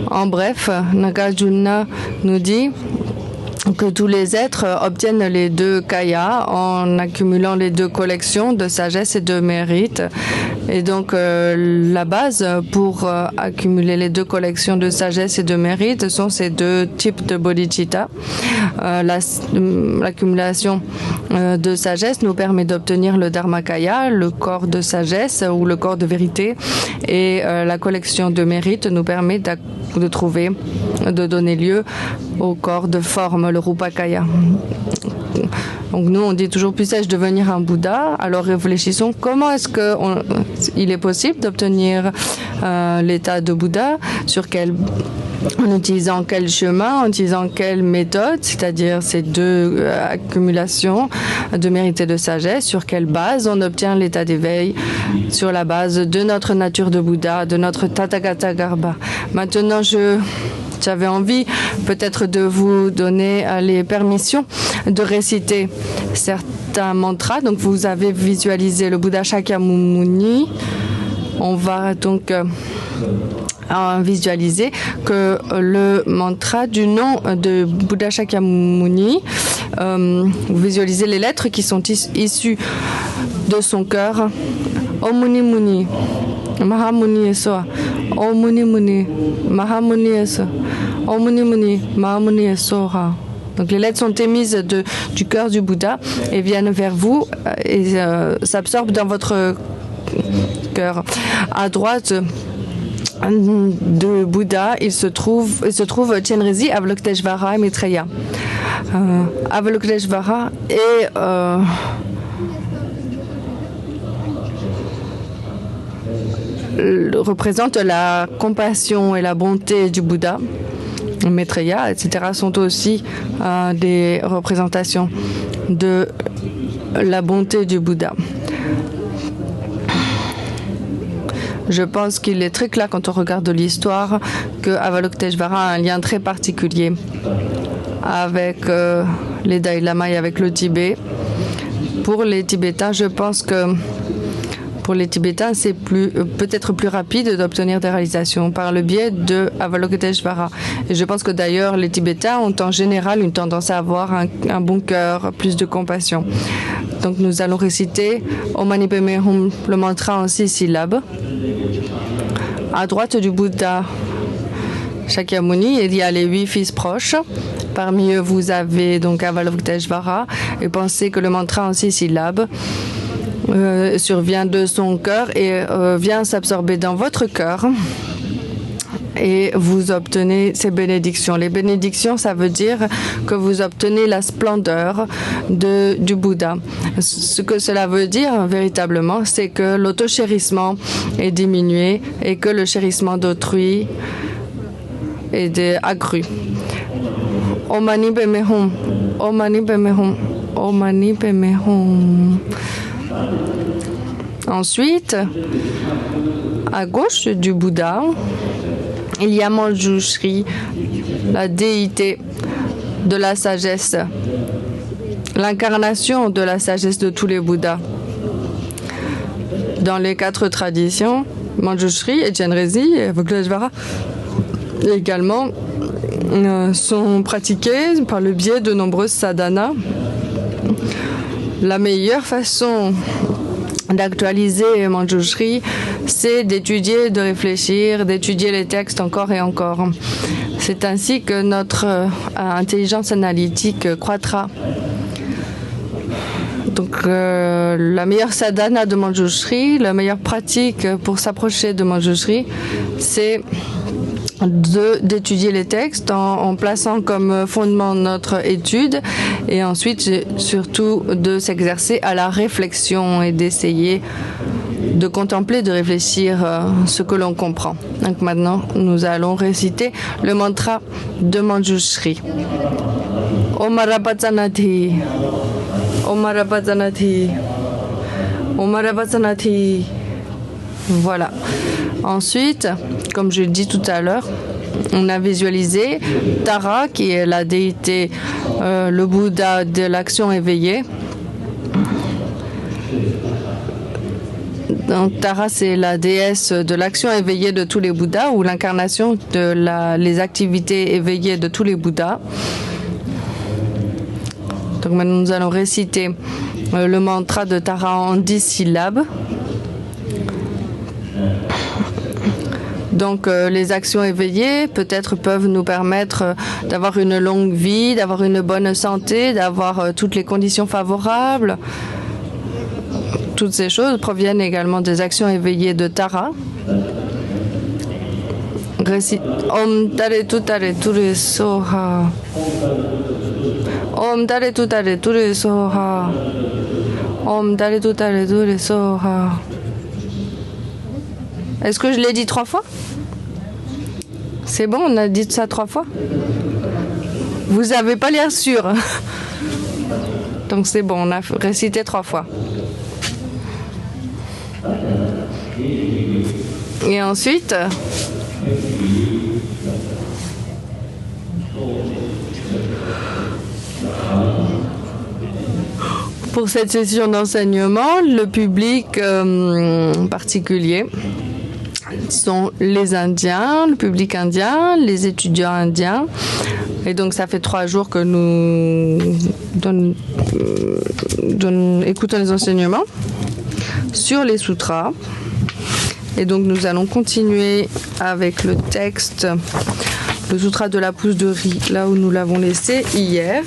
Speaker 1: En bref, Nagarjuna nous dit que tous les êtres obtiennent les deux kayas en accumulant les deux collections de sagesse et de mérite. Et donc, la base pour accumuler les deux collections de sagesse et de mérite sont ces deux types de bodhicitta. L'accumulation de sagesse nous permet d'obtenir le Dharmakaya, le corps de sagesse ou le corps de vérité. Et la collection de mérite nous permet de donner lieu au corps de forme, le Rupakaya. Donc nous, on dit toujours, puissais-je devenir un Bouddha? Alors réfléchissons, comment est-ce qu'il est possible d'obtenir l'état de Bouddha? En utilisant quel chemin, en utilisant quelle méthode, c'est-à-dire ces deux accumulations de mérite et de sagesse, sur quelle base on obtient l'état d'éveil, sur la base de notre nature de Bouddha, de notre Tathagata Garbha. Maintenant, j'avais envie peut-être de vous donner les permissions de réciter certains mantras. Donc, vous avez visualisé le Bouddha Shakyamuni. On va donc visualiser que le mantra du nom de Bouddha Shakyamuni, vous visualisez les lettres qui sont issues de son cœur. Om Muni Muni, Mahamuni Esoa. Om Muni Muni, Mahamuni Esoa. Om Muni Muni, Mahamuni Esoa. Donc les lettres sont émises du cœur du Bouddha et viennent vers vous et s'absorbent dans votre cœur. À droite de Bouddha, il se trouve Chenrezi, Avalokiteshvara et Maitreya. Avalokiteshvara représente la compassion et la bonté du Bouddha. Maitreya, etc. sont aussi des représentations de la bonté du Bouddha. Je pense qu'il est très clair quand on regarde l'histoire que Avalokiteshvara a un lien très particulier avec les Dalai Lama et avec le Tibet. Pour les Tibétains, je pense que c'est peut-être plus rapide d'obtenir des réalisations par le biais de Avalokiteshvara. Et je pense que d'ailleurs, les Tibétains ont en général une tendance à avoir un bon cœur, plus de compassion. Donc nous allons réciter Om Mani Padme Hum, le mantra en 6 syllabes. À droite du Bouddha Shakyamuni, il y a les 8 fils proches. Parmi eux, vous avez donc Avalokiteshvara. Et pensez que le mantra en 6 syllabes survient de son cœur et vient s'absorber dans votre cœur. Et vous obtenez ces bénédictions. Les bénédictions, ça veut dire que vous obtenez la splendeur du Bouddha. Ce que cela veut dire véritablement, c'est que l'auto-chérissement est diminué et que le chérissement d'autrui est accru. Om Mani Padme Hum, Om Mani Padme Hum, Om Mani Padme Hum. Ensuite, à gauche du Bouddha, il y a Manjushri, la déité de la sagesse, l'incarnation de la sagesse de tous les Bouddhas. Dans les 4 traditions, Manjushri et Chenrezi et Avalokiteshvara également sont pratiqués par le biais de nombreuses sadhanas. La meilleure façon d'actualiser Manjushri, c'est d'étudier, de réfléchir, d'étudier les textes encore et encore. C'est ainsi que notre intelligence analytique croîtra. Donc, la meilleure sadhana de Manjushri, la meilleure pratique pour s'approcher de Manjushri, c'est d'étudier les textes en plaçant comme fondement notre étude et ensuite surtout de s'exercer à la réflexion et d'essayer de contempler, de réfléchir ce que l'on comprend. Donc maintenant, nous allons réciter le mantra de Manjushri. Om Arapatanati, Om Arapatanati, Om Arapatanati. Voilà. Ensuite, comme je l'ai dit tout à l'heure, on a visualisé Tara, qui est la déité, le Bouddha de l'action éveillée. Donc, Tara, c'est la déesse de l'action éveillée de tous les Bouddhas, ou l'incarnation de les activités éveillées de tous les Bouddhas. Donc maintenant, nous allons réciter le mantra de Tara en 10 syllabes. Donc, les actions éveillées, peut-être, peuvent nous permettre d'avoir une longue vie, d'avoir une bonne santé, d'avoir toutes les conditions favorables. Toutes ces choses proviennent également des actions éveillées de Tara. Om Tare Tutare Ture Soha. Om Tare Tutare Ture Soha. Om Tare Tutare Ture Soha. Est-ce que je l'ai dit 3 fois? C'est bon, on a dit ça 3 fois? Vous n'avez pas l'air sûr. Donc c'est bon, on a récité 3 fois. Et ensuite, pour cette session d'enseignement, le public particulier sont les Indiens, le public indien, les étudiants indiens. Et donc, ça fait 3 jours que nous écoutons les enseignements sur les sutras. Et donc, nous allons continuer avec le texte, le sutra de la pousse de riz, là où nous l'avons laissé hier.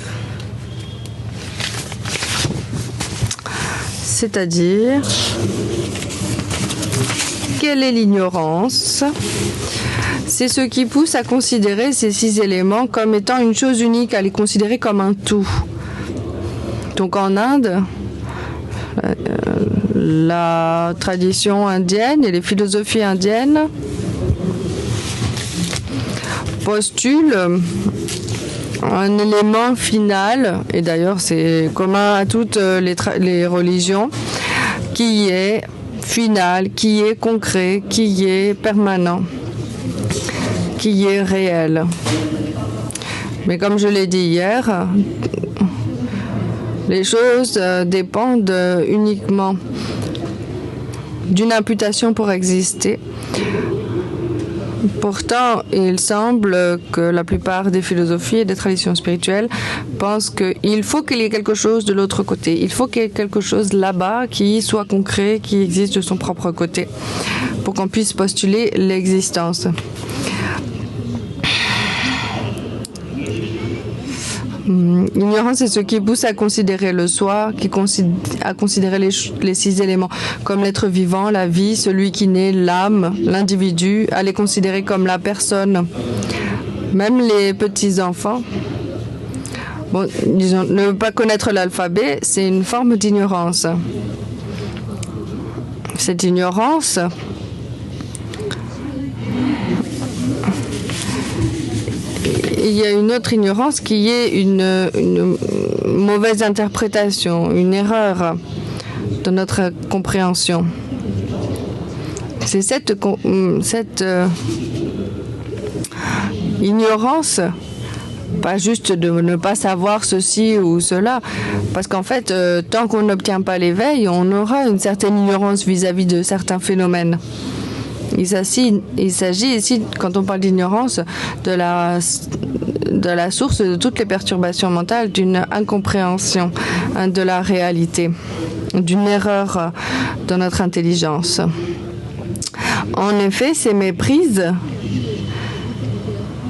Speaker 1: C'est-à-dire, quelle est l'ignorance? C'est ce qui pousse à considérer ces 6 éléments comme étant une chose unique, à les considérer comme un tout. Donc en Inde, la tradition indienne et les philosophies indiennes postulent un élément final, et d'ailleurs c'est commun à toutes les religions, qui est final, qui est concret, qui est permanent, qui est réel. Mais comme je l'ai dit hier, les choses dépendent uniquement d'une imputation pour exister. Pourtant, il semble que la plupart des philosophies et des traditions spirituelles pensent qu'il faut qu'il y ait quelque chose de l'autre côté. Il faut qu'il y ait quelque chose là-bas qui soit concret, qui existe de son propre côté, pour qu'on puisse postuler l'existence. L'ignorance, c'est ce qui pousse à considérer le soi, à considérer les 6 éléments, comme l'être vivant, la vie, celui qui naît, l'âme, l'individu, à les considérer comme la personne. Même les petits-enfants, bon, disons, ne pas connaître l'alphabet, c'est une forme d'ignorance. Cette ignorance il y a une autre ignorance qui est une mauvaise interprétation, une erreur dans notre compréhension. C'est cette ignorance, pas juste de ne pas savoir ceci ou cela, parce qu'en fait, tant qu'on n'obtient pas l'éveil, on aura une certaine ignorance vis-à-vis de certains phénomènes. Il s'agit ici, quand on parle d'ignorance, de la source de toutes les perturbations mentales, d'une incompréhension de la réalité, d'une erreur dans notre intelligence. En effet, ces méprises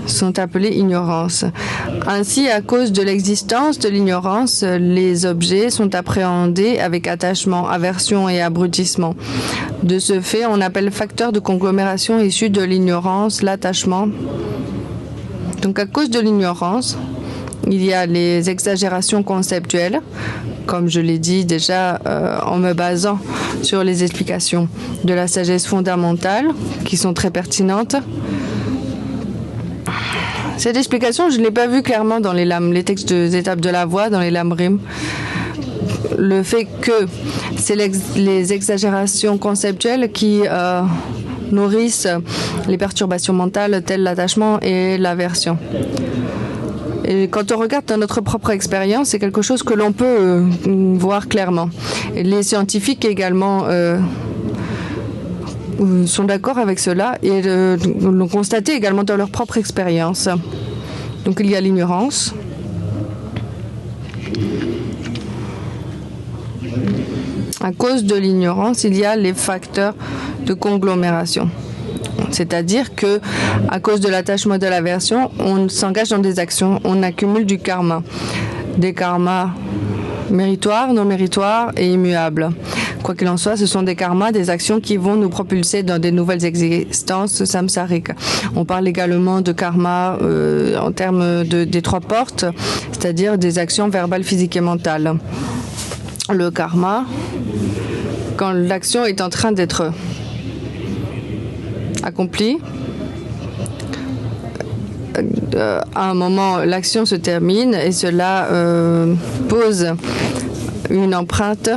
Speaker 1: sont appelées ignorance. Ainsi, à cause de l'existence de l'ignorance, les objets sont appréhendés avec attachement, aversion et abrutissement. De ce fait, on appelle le facteur de conglomération issu de l'ignorance l'attachement. Donc, à cause de l'ignorance, il y a les exagérations conceptuelles, comme je l'ai dit déjà en me basant sur les explications de la sagesse fondamentale, qui sont très pertinentes. Cette explication, je ne l'ai pas vue clairement dans les lames, les textes des étapes de la voie, dans les lames rimes. Le fait que c'est les exagérations conceptuelles qui nourrissent les perturbations mentales telles l'attachement et l'aversion. Et quand on regarde dans notre propre expérience, c'est quelque chose que l'on peut voir clairement. Et les scientifiques également sont d'accord avec cela et l'ont constaté également dans leur propre expérience. Donc il y a l'ignorance. À cause de l'ignorance, il y a les facteurs de conglomération. C'est-à-dire que, à cause de l'attachement et de l'aversion, on s'engage dans des actions, on accumule du karma. Des karmas méritoires, non méritoires et immuables. Quoi qu'il en soit, ce sont des karmas, des actions qui vont nous propulser dans des nouvelles existences samsariques. On parle également de karma en termes des 3 portes, c'est-à-dire des actions verbales, physiques et mentales. Le karma, quand l'action est en train d'être accomplie, à un moment, l'action se termine et cela pose une empreinte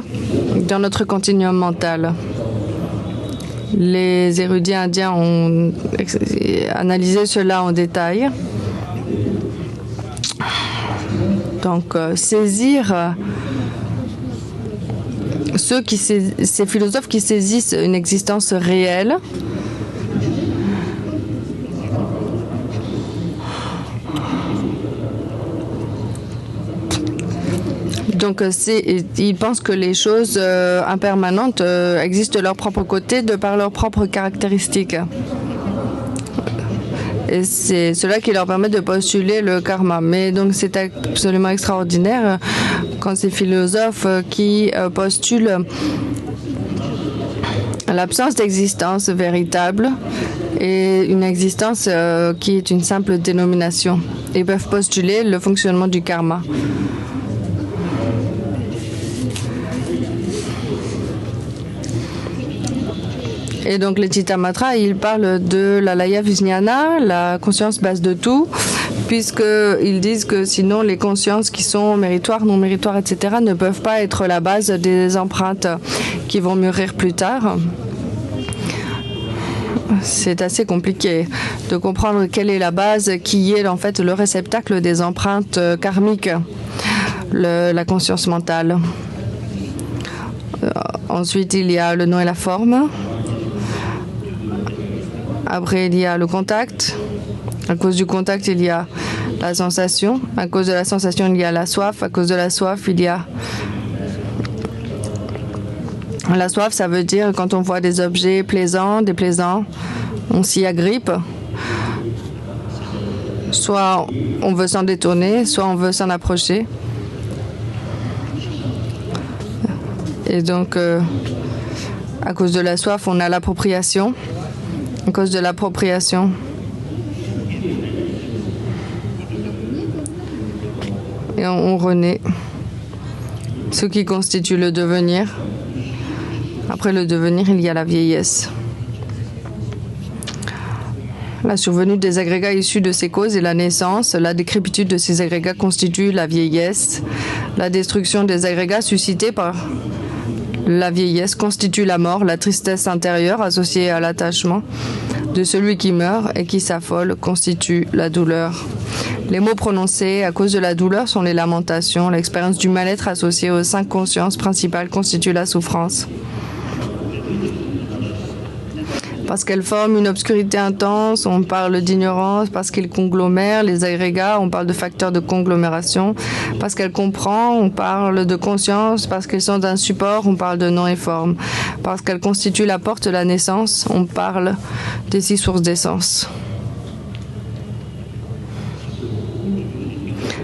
Speaker 1: dans notre continuum mental. Les érudits indiens ont analysé cela en détail. Donc, saisir ces philosophes qui saisissent une existence réelle, donc ils pensent que les choses impermanentes existent de leur propre côté de par leurs propres caractéristiques. Et c'est cela qui leur permet de postuler le karma. Mais donc c'est absolument extraordinaire quand ces philosophes qui postulent l'absence d'existence véritable et une existence qui est une simple dénomination. Ils peuvent postuler le fonctionnement du karma. Et donc les Chittamatra, ils parlent de la Laya Vijnana, la conscience base de tout, puisqu'ils disent que sinon les consciences qui sont méritoires, non méritoires, etc. ne peuvent pas être la base des empreintes qui vont mûrir plus tard. C'est assez compliqué de comprendre quelle est la base qui est en fait le réceptacle des empreintes karmiques, la conscience mentale. Ensuite, il y a le nom et la forme. Après, il y a le contact. À cause du contact, il y a la sensation. À cause de la sensation, il y a la soif. À cause de la soif, il y a... La soif, ça veut dire quand on voit des objets plaisants, déplaisants, on s'y agrippe. Soit on veut s'en détourner, soit on veut s'en approcher. Et donc, à cause de la soif, on a l'appropriation. À cause de l'appropriation, et on renaît. Ce qui constitue le devenir. Après le devenir, il y a la vieillesse. La survenue des agrégats issus de ces causes est la naissance. La décrépitude de ces agrégats constitue la vieillesse. La destruction des agrégats suscitée par la vieillesse constitue la mort. La tristesse intérieure associée à l'attachement de celui qui meurt et qui s'affole constitue la douleur. Les mots prononcés à cause de la douleur sont les lamentations. L'expérience du mal-être associée aux 5 consciences principales constitue la souffrance. Parce qu'elles forment une obscurité intense, on parle d'ignorance. Parce qu'ils conglomèrent les agrégats, on parle de facteurs de conglomération. Parce qu'elles comprennent, on parle de conscience. Parce qu'elles sont d'un support, on parle de nom et forme. Parce qu'elles constituent la porte de la naissance, on parle des 6 sources d'essence.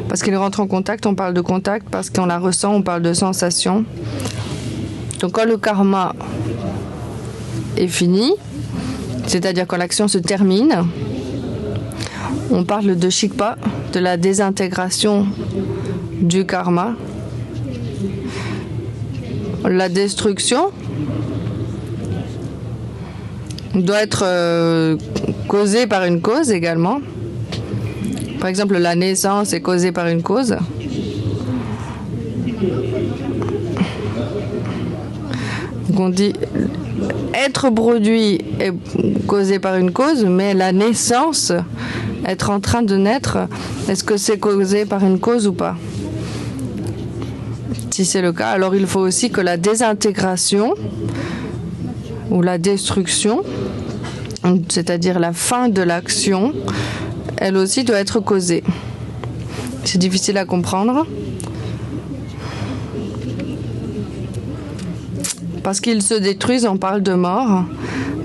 Speaker 1: Parce qu'ils rentrent en contact, on parle de contact. Parce qu'on la ressent, on parle de sensation. Donc quand le karma est fini, c'est-à-dire quand l'action se termine, on parle de shikpa, de la désintégration du karma. La destruction doit être causée par une cause également. Par exemple, la naissance est causée par une cause. Donc on dit être produit est causé par une cause, mais la naissance, être en train de naître, est-ce que c'est causé par une cause ou pas? Si c'est le cas, alors il faut aussi que la désintégration ou la destruction, c'est-à-dire la fin de l'action, elle aussi doit être causée. C'est difficile à comprendre. Parce qu'ils se détruisent, on parle de mort.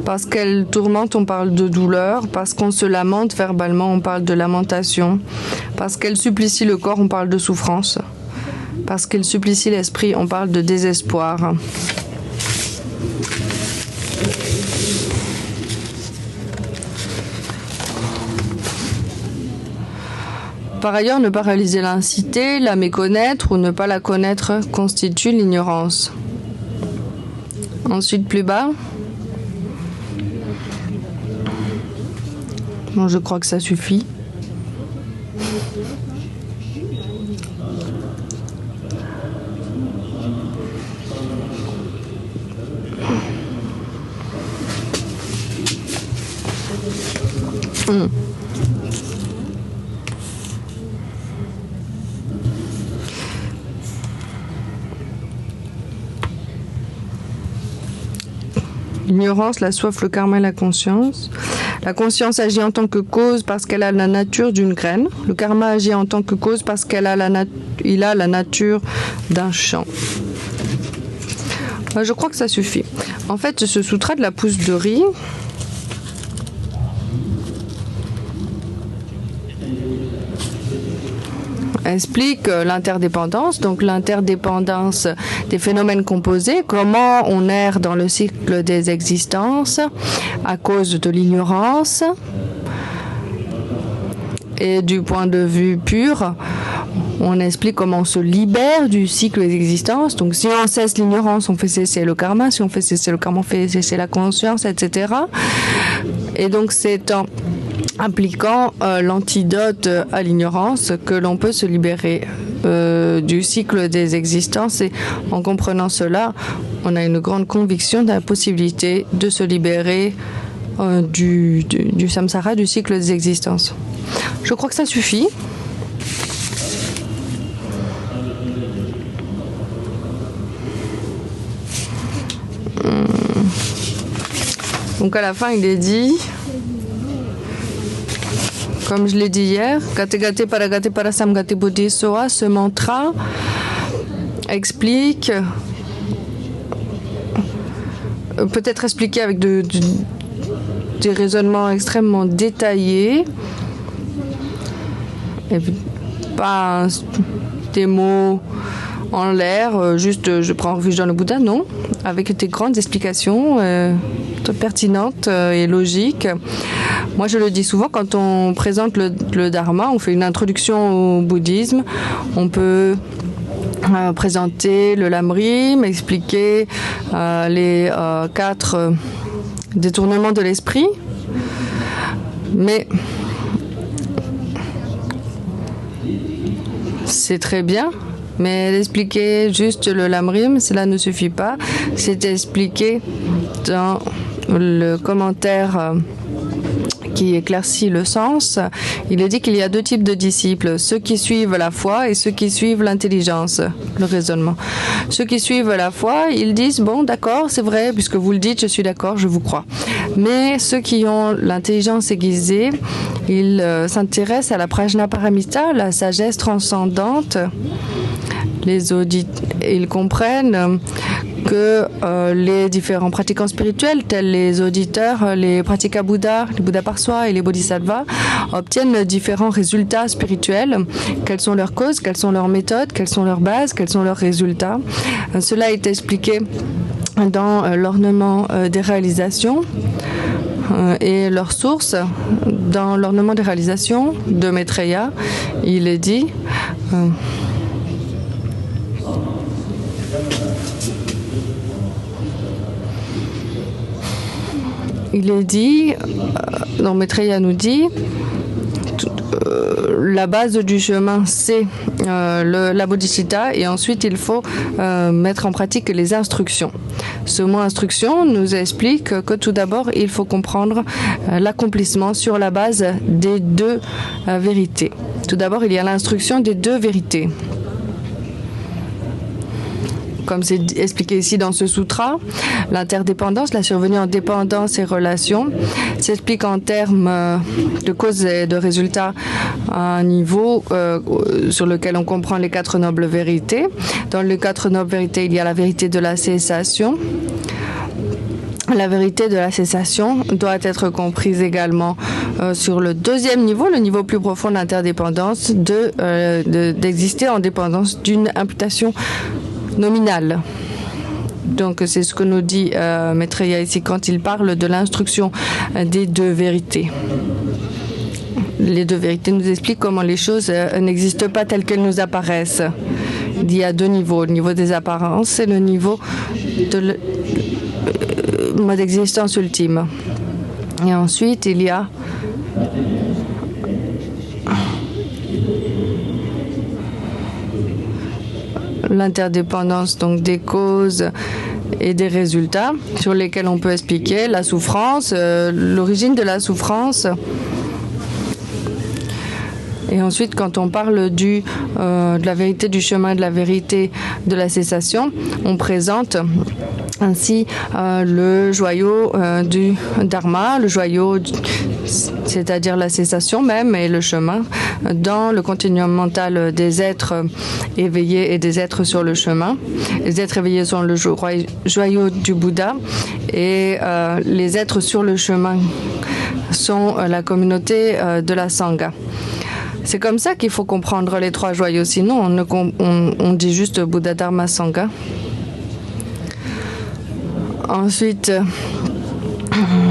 Speaker 1: Parce qu'elles tourmentent, on parle de douleur. Parce qu'on se lamente verbalement, on parle de lamentation. Parce qu'elles supplicient le corps, on parle de souffrance. Parce qu'elles supplicient l'esprit, on parle de désespoir. Par ailleurs, ne pas réaliser l'incité, la méconnaître ou ne pas la connaître constitue l'ignorance. Ensuite, plus bas. Bon, je crois que ça suffit. L'ignorance, la soif, le karma et la conscience. La conscience agit en tant que cause parce qu'elle a la nature d'une graine. Le karma agit en tant que cause parce qu'il a la nature d'un champ. Je crois que ça suffit. En fait, ce sutra de la pousse de riz explique l'interdépendance, donc l'interdépendance des phénomènes composés, comment on erre dans le cycle des existences à cause de l'ignorance. Et du point de vue pur, on explique comment on se libère du cycle des existences. Donc si on cesse l'ignorance, on fait cesser le karma. Si on fait cesser le karma, on fait cesser la conscience, etc. Et donc c'est en appliquant l'antidote à l'ignorance que l'on peut se libérer du cycle des existences. Et en comprenant cela, on a une grande conviction de la possibilité de se libérer du samsara, du cycle des existences. Je crois que ça suffit. Donc à la fin, il est dit, comme je l'ai dit hier, Gate Gate Paragate Parasam Gate Bodhisoa, ce mantra explique, peut-être expliqué avec des raisonnements extrêmement détaillés, et pas des mots en l'air, juste je prends refuge dans le Bouddha, non, avec des grandes explications pertinentes et logiques. Moi, je le dis souvent, quand on présente le Dharma, on fait une introduction au bouddhisme, on peut présenter le Lamrim, expliquer les 4 détournements de l'esprit, mais c'est très bien. Mais expliquer juste le Lamrim, cela ne suffit pas. C'est expliqué dans le commentaire qui éclaircit le sens. Il est dit qu'il y a 2 types de disciples, ceux qui suivent la foi et ceux qui suivent l'intelligence, le raisonnement. Ceux qui suivent la foi, ils disent, bon, d'accord, c'est vrai, puisque vous le dites, je suis d'accord, je vous crois. Mais ceux qui ont l'intelligence aiguisée, ils s'intéressent à la prajnaparamita, la sagesse transcendante. Ils comprennent que les différents pratiquants spirituels, tels les auditeurs, les pratika Bouddha, les Bouddhas par soi et les Bodhisattvas, obtiennent différents résultats spirituels. Quelles sont leurs causes, quelles sont leurs méthodes, quelles sont leurs bases, quels sont leurs résultats. Cela est expliqué dans l'ornement des réalisations et leurs sources. Dans l'ornement des réalisations de Maitreya, il est dit... Il est dit, donc Maitreya nous dit, la base du chemin, c'est la bodhicitta, et ensuite il faut mettre en pratique les instructions. Ce mot instruction nous explique que tout d'abord, il faut comprendre l'accomplissement sur la base des deux vérités. Tout d'abord, il y a l'instruction des deux vérités. Comme c'est expliqué ici dans ce sutra, l'interdépendance, la survenue en dépendance et relations s'explique en termes de cause et de résultats à un niveau sur lequel on comprend les quatre nobles vérités. Dans les quatre nobles vérités, il y a la vérité de la cessation. La vérité de la cessation doit être comprise également sur le deuxième niveau, le niveau plus profond de l'interdépendance, d'exister en dépendance d'une imputation nominale. Donc c'est ce que nous dit Maitreya ici quand il parle de l'instruction des deux vérités. Les deux vérités nous expliquent comment les choses n'existent pas telles qu'elles nous apparaissent. Il y a deux niveaux, le niveau des apparences et le niveau de mode d'existence ultime. Et ensuite, il y a l'interdépendance donc des causes et des résultats sur lesquels on peut expliquer la souffrance, l'origine de la souffrance. Et ensuite, quand on parle de la vérité du chemin, de la vérité de la cessation, on présente ainsi le joyau du Dharma, le joyau, c'est-à-dire la cessation même, et le chemin dans le continuum mental des êtres éveillés et des êtres sur le chemin. Les êtres éveillés sont le joyau du Bouddha et les êtres sur le chemin sont la communauté de la Sangha. C'est comme ça qu'il faut comprendre les trois joyaux, sinon on dit juste Bouddha, Dharma, Sangha. Ensuite,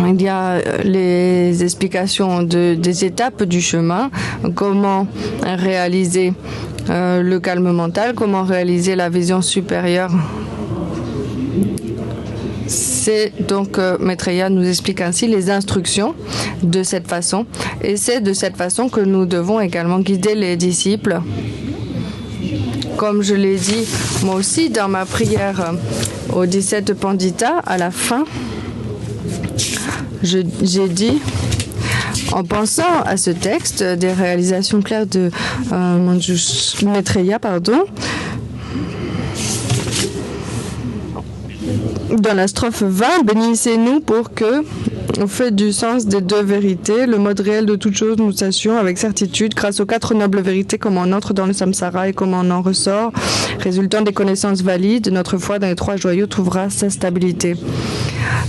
Speaker 1: il y a les explications des étapes du chemin, comment réaliser le calme mental, comment réaliser la vision supérieure. C'est donc Maitreya nous explique ainsi les instructions de cette façon, et c'est de cette façon que nous devons également guider les disciples. Comme je l'ai dit moi aussi dans ma prière aux 17 Pandita, à la fin, j'ai dit, en pensant à ce texte des réalisations claires de Maitreya, dans la strophe 20, bénissez-nous pour que, au fait du sens des deux vérités, le mode réel de toute chose, nous sachions avec certitude, grâce aux quatre nobles vérités, comment on entre dans le samsara et comment on en ressort, résultant des connaissances valides, notre foi dans les trois joyaux trouvera sa stabilité.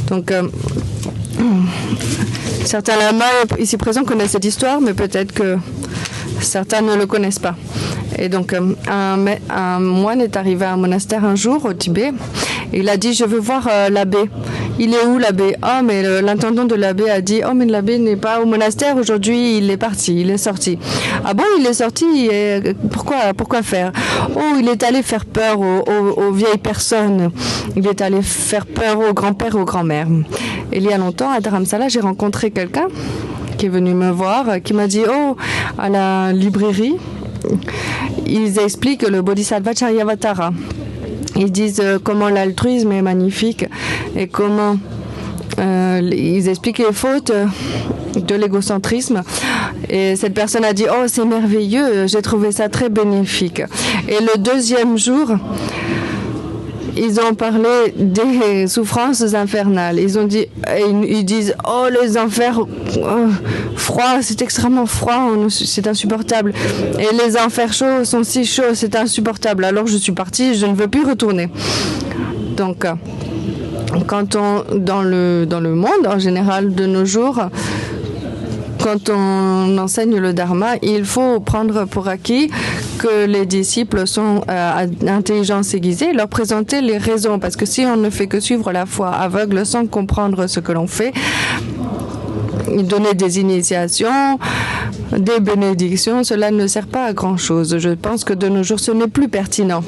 Speaker 1: Donc, certains lamas ici présents connaissent cette histoire, mais peut-être que certains ne le connaissent pas. Et donc, un moine est arrivé à un monastère un jour au Tibet. Il a dit, je veux voir l'abbé. Il est où l'abbé? Oh, mais l'intendant de l'abbé a dit, oh, mais l'abbé n'est pas au monastère aujourd'hui, il est parti, il est sorti. Ah bon, il est sorti, et pourquoi faire? Oh, il est allé faire peur aux vieilles personnes. Il est allé faire peur aux grands-pères et aux grands-mères. Il y a longtemps, à Dharamsala, j'ai rencontré quelqu'un qui est venu me voir, qui m'a dit, oh, à la librairie, ils expliquent le Bodhisattva Charyavatara. Ils disent comment l'altruisme est magnifique et comment ils expliquent les fautes de l'égocentrisme. Et cette personne a dit, oh, c'est merveilleux, j'ai trouvé ça très bénéfique. Et le deuxième jour, ils ont parlé des souffrances infernales. Ils disent, oh, les enfers froids, c'est extrêmement froid, c'est insupportable. Et les enfers chauds sont si chauds, c'est insupportable. Alors je suis partie, je ne veux plus retourner. Donc, dans le monde en général de nos jours, quand on enseigne le Dharma, il faut prendre pour acquis que les disciples sont intelligents aiguisés et leur présenter les raisons. Parce que si on ne fait que suivre la foi aveugle sans comprendre ce que l'on fait, donner des initiations, des bénédictions, cela ne sert pas à grand-chose. Je pense que de nos jours, ce n'est plus pertinent.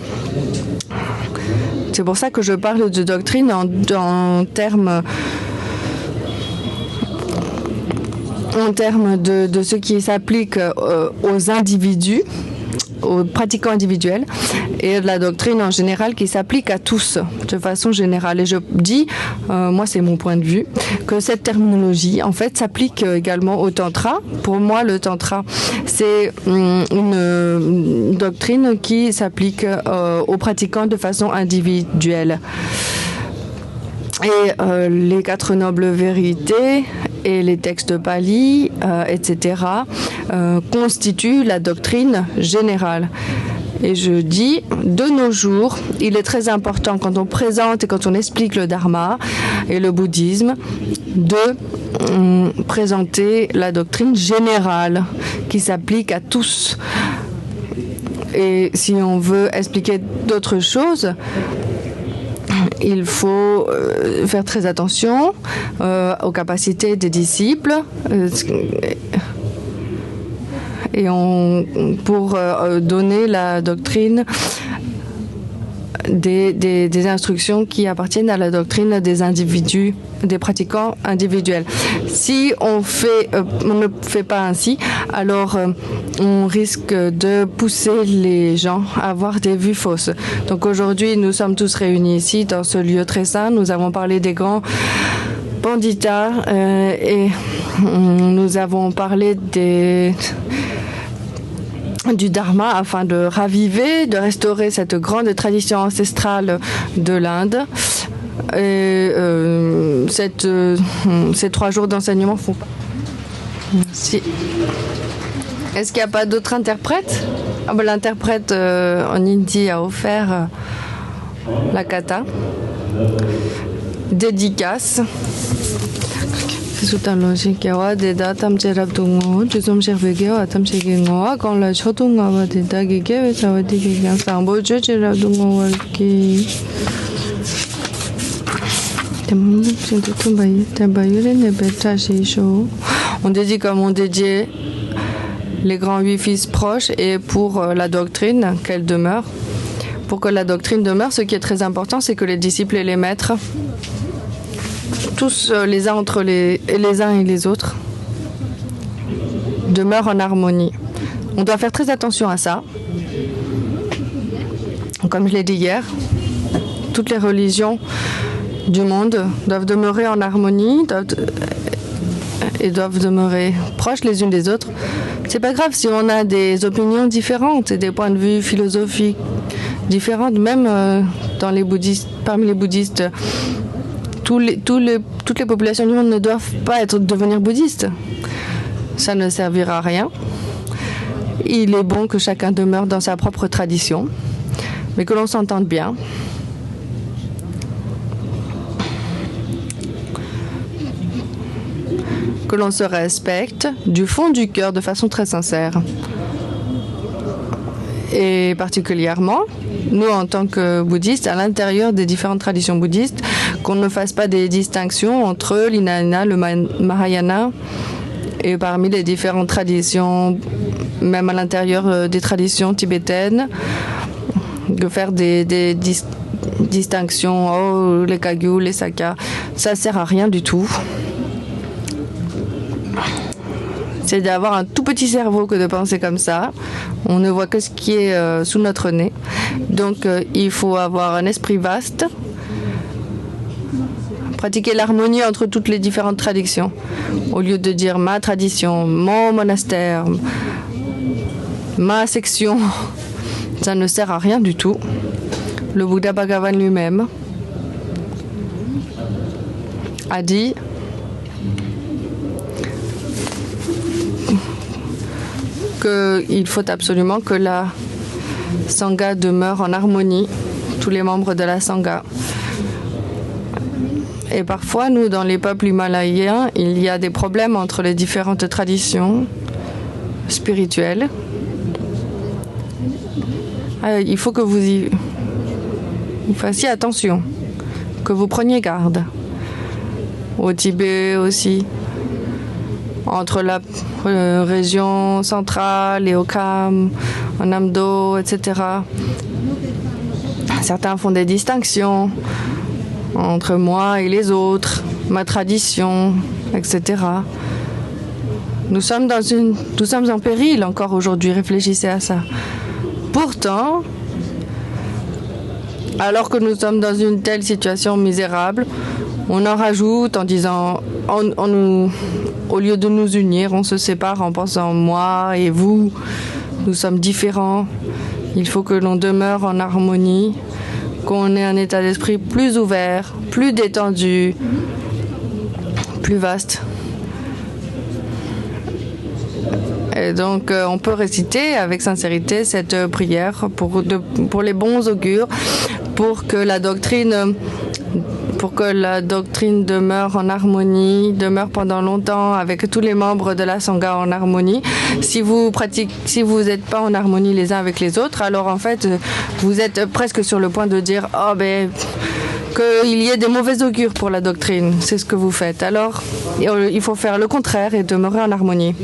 Speaker 1: C'est pour ça que je parle de doctrine en termes en termes de ce qui s'applique aux individus, aux pratiquants individuels, et de la doctrine en général qui s'applique à tous de façon générale. Et je dis, moi c'est mon point de vue, que cette terminologie en fait s'applique également au tantra. Pour moi, le tantra, c'est une doctrine qui s'applique aux pratiquants de façon individuelle. Et les 4 nobles vérités et les textes Pali, etc., constituent la doctrine générale. Et je dis, de nos jours, il est très important quand on présente et quand on explique le dharma et le bouddhisme, de présenter la doctrine générale qui s'applique à tous. Et si on veut expliquer d'autres choses, il faut faire très attention aux capacités des disciples et pour donner la doctrine des instructions qui appartiennent à la doctrine des individus, des pratiquants individuels. Si on ne fait pas ainsi, alors on risque de pousser les gens à avoir des vues fausses. Donc aujourd'hui, nous sommes tous réunis ici dans ce lieu très saint. Nous avons parlé des grands panditas et nous avons parlé du dharma afin de raviver, de restaurer cette grande tradition ancestrale de l'Inde. Et ces 3 jours d'enseignement font. Merci. Est-ce qu'il n'y a pas d'autres interprètes? L'interprète en hindi a offert la kata. Dédicace. 수달로시게와 데다 탐제랍동오 주섬셰베게와 탐셰게고와 건라 초동아와 데다기게 회사와디게 양상 보주제랍동오와기 on dédie comme on dédiait les grands 8 fils proches et pour la doctrine qu'elle demeure. Pour que la doctrine demeure, ce qui est très important, c'est que les disciples et les maîtres, tous les uns entre les uns et les autres, demeurent en harmonie. On doit faire très attention à ça. Comme je l'ai dit hier, toutes les religions du monde doivent demeurer en harmonie et doivent demeurer proches les unes des autres. C'est pas grave si on a des opinions différentes et des points de vue philosophiques différentes, même parmi les bouddhistes. Toutes les populations du monde ne doivent pas devenir bouddhistes. Ça ne servira à rien. Il est bon que chacun demeure dans sa propre tradition, mais que l'on s'entende bien. Que l'on se respecte du fond du cœur de façon très sincère. Et particulièrement, nous, en tant que bouddhistes, à l'intérieur des différentes traditions bouddhistes, qu'on ne fasse pas des distinctions entre l'Hinayana, le Mahayana, et parmi les différentes traditions, même à l'intérieur des traditions tibétaines, de faire des distinctions, les Kagyu, les Sakya, ça ne sert à rien du tout. C'est d'avoir un tout petit cerveau que de penser comme ça. On ne voit que ce qui est sous notre nez. Donc, il faut avoir un esprit vaste, pratiquer l'harmonie entre toutes les différentes traditions. Au lieu de dire ma tradition, mon monastère, ma section, ça ne sert à rien du tout. Le Bouddha Bhagavan lui-même a dit qu'il faut absolument que la Sangha demeure en harmonie, tous les membres de la Sangha. Et parfois, nous, dans les peuples himalayens, il y a des problèmes entre les différentes traditions spirituelles. Il faut que vous fassiez attention, que vous preniez garde. Au Tibet aussi, entre la région centrale et au Kham, en Amdo, etc. Certains font des distinctions entre moi et les autres, ma tradition, etc. Nous sommes en péril encore aujourd'hui, réfléchissez à ça. Pourtant, alors que nous sommes dans une telle situation misérable, on en rajoute en disant, au lieu de nous unir, on se sépare en pensant moi et vous, nous sommes différents. Il faut que l'on demeure en harmonie, qu'on ait un état d'esprit plus ouvert, plus détendu, plus vaste. Et donc, on peut réciter avec sincérité cette prière pour les bons augures, pour que la doctrine demeure en harmonie, demeure pendant longtemps avec tous les membres de la Sangha en harmonie. Si vous n'êtes pas en harmonie les uns avec les autres, alors en fait, vous êtes presque sur le point de dire « Oh, ben, qu'il y ait des mauvais augures pour la doctrine. » C'est ce que vous faites. Alors, il faut faire le contraire et demeurer en harmonie.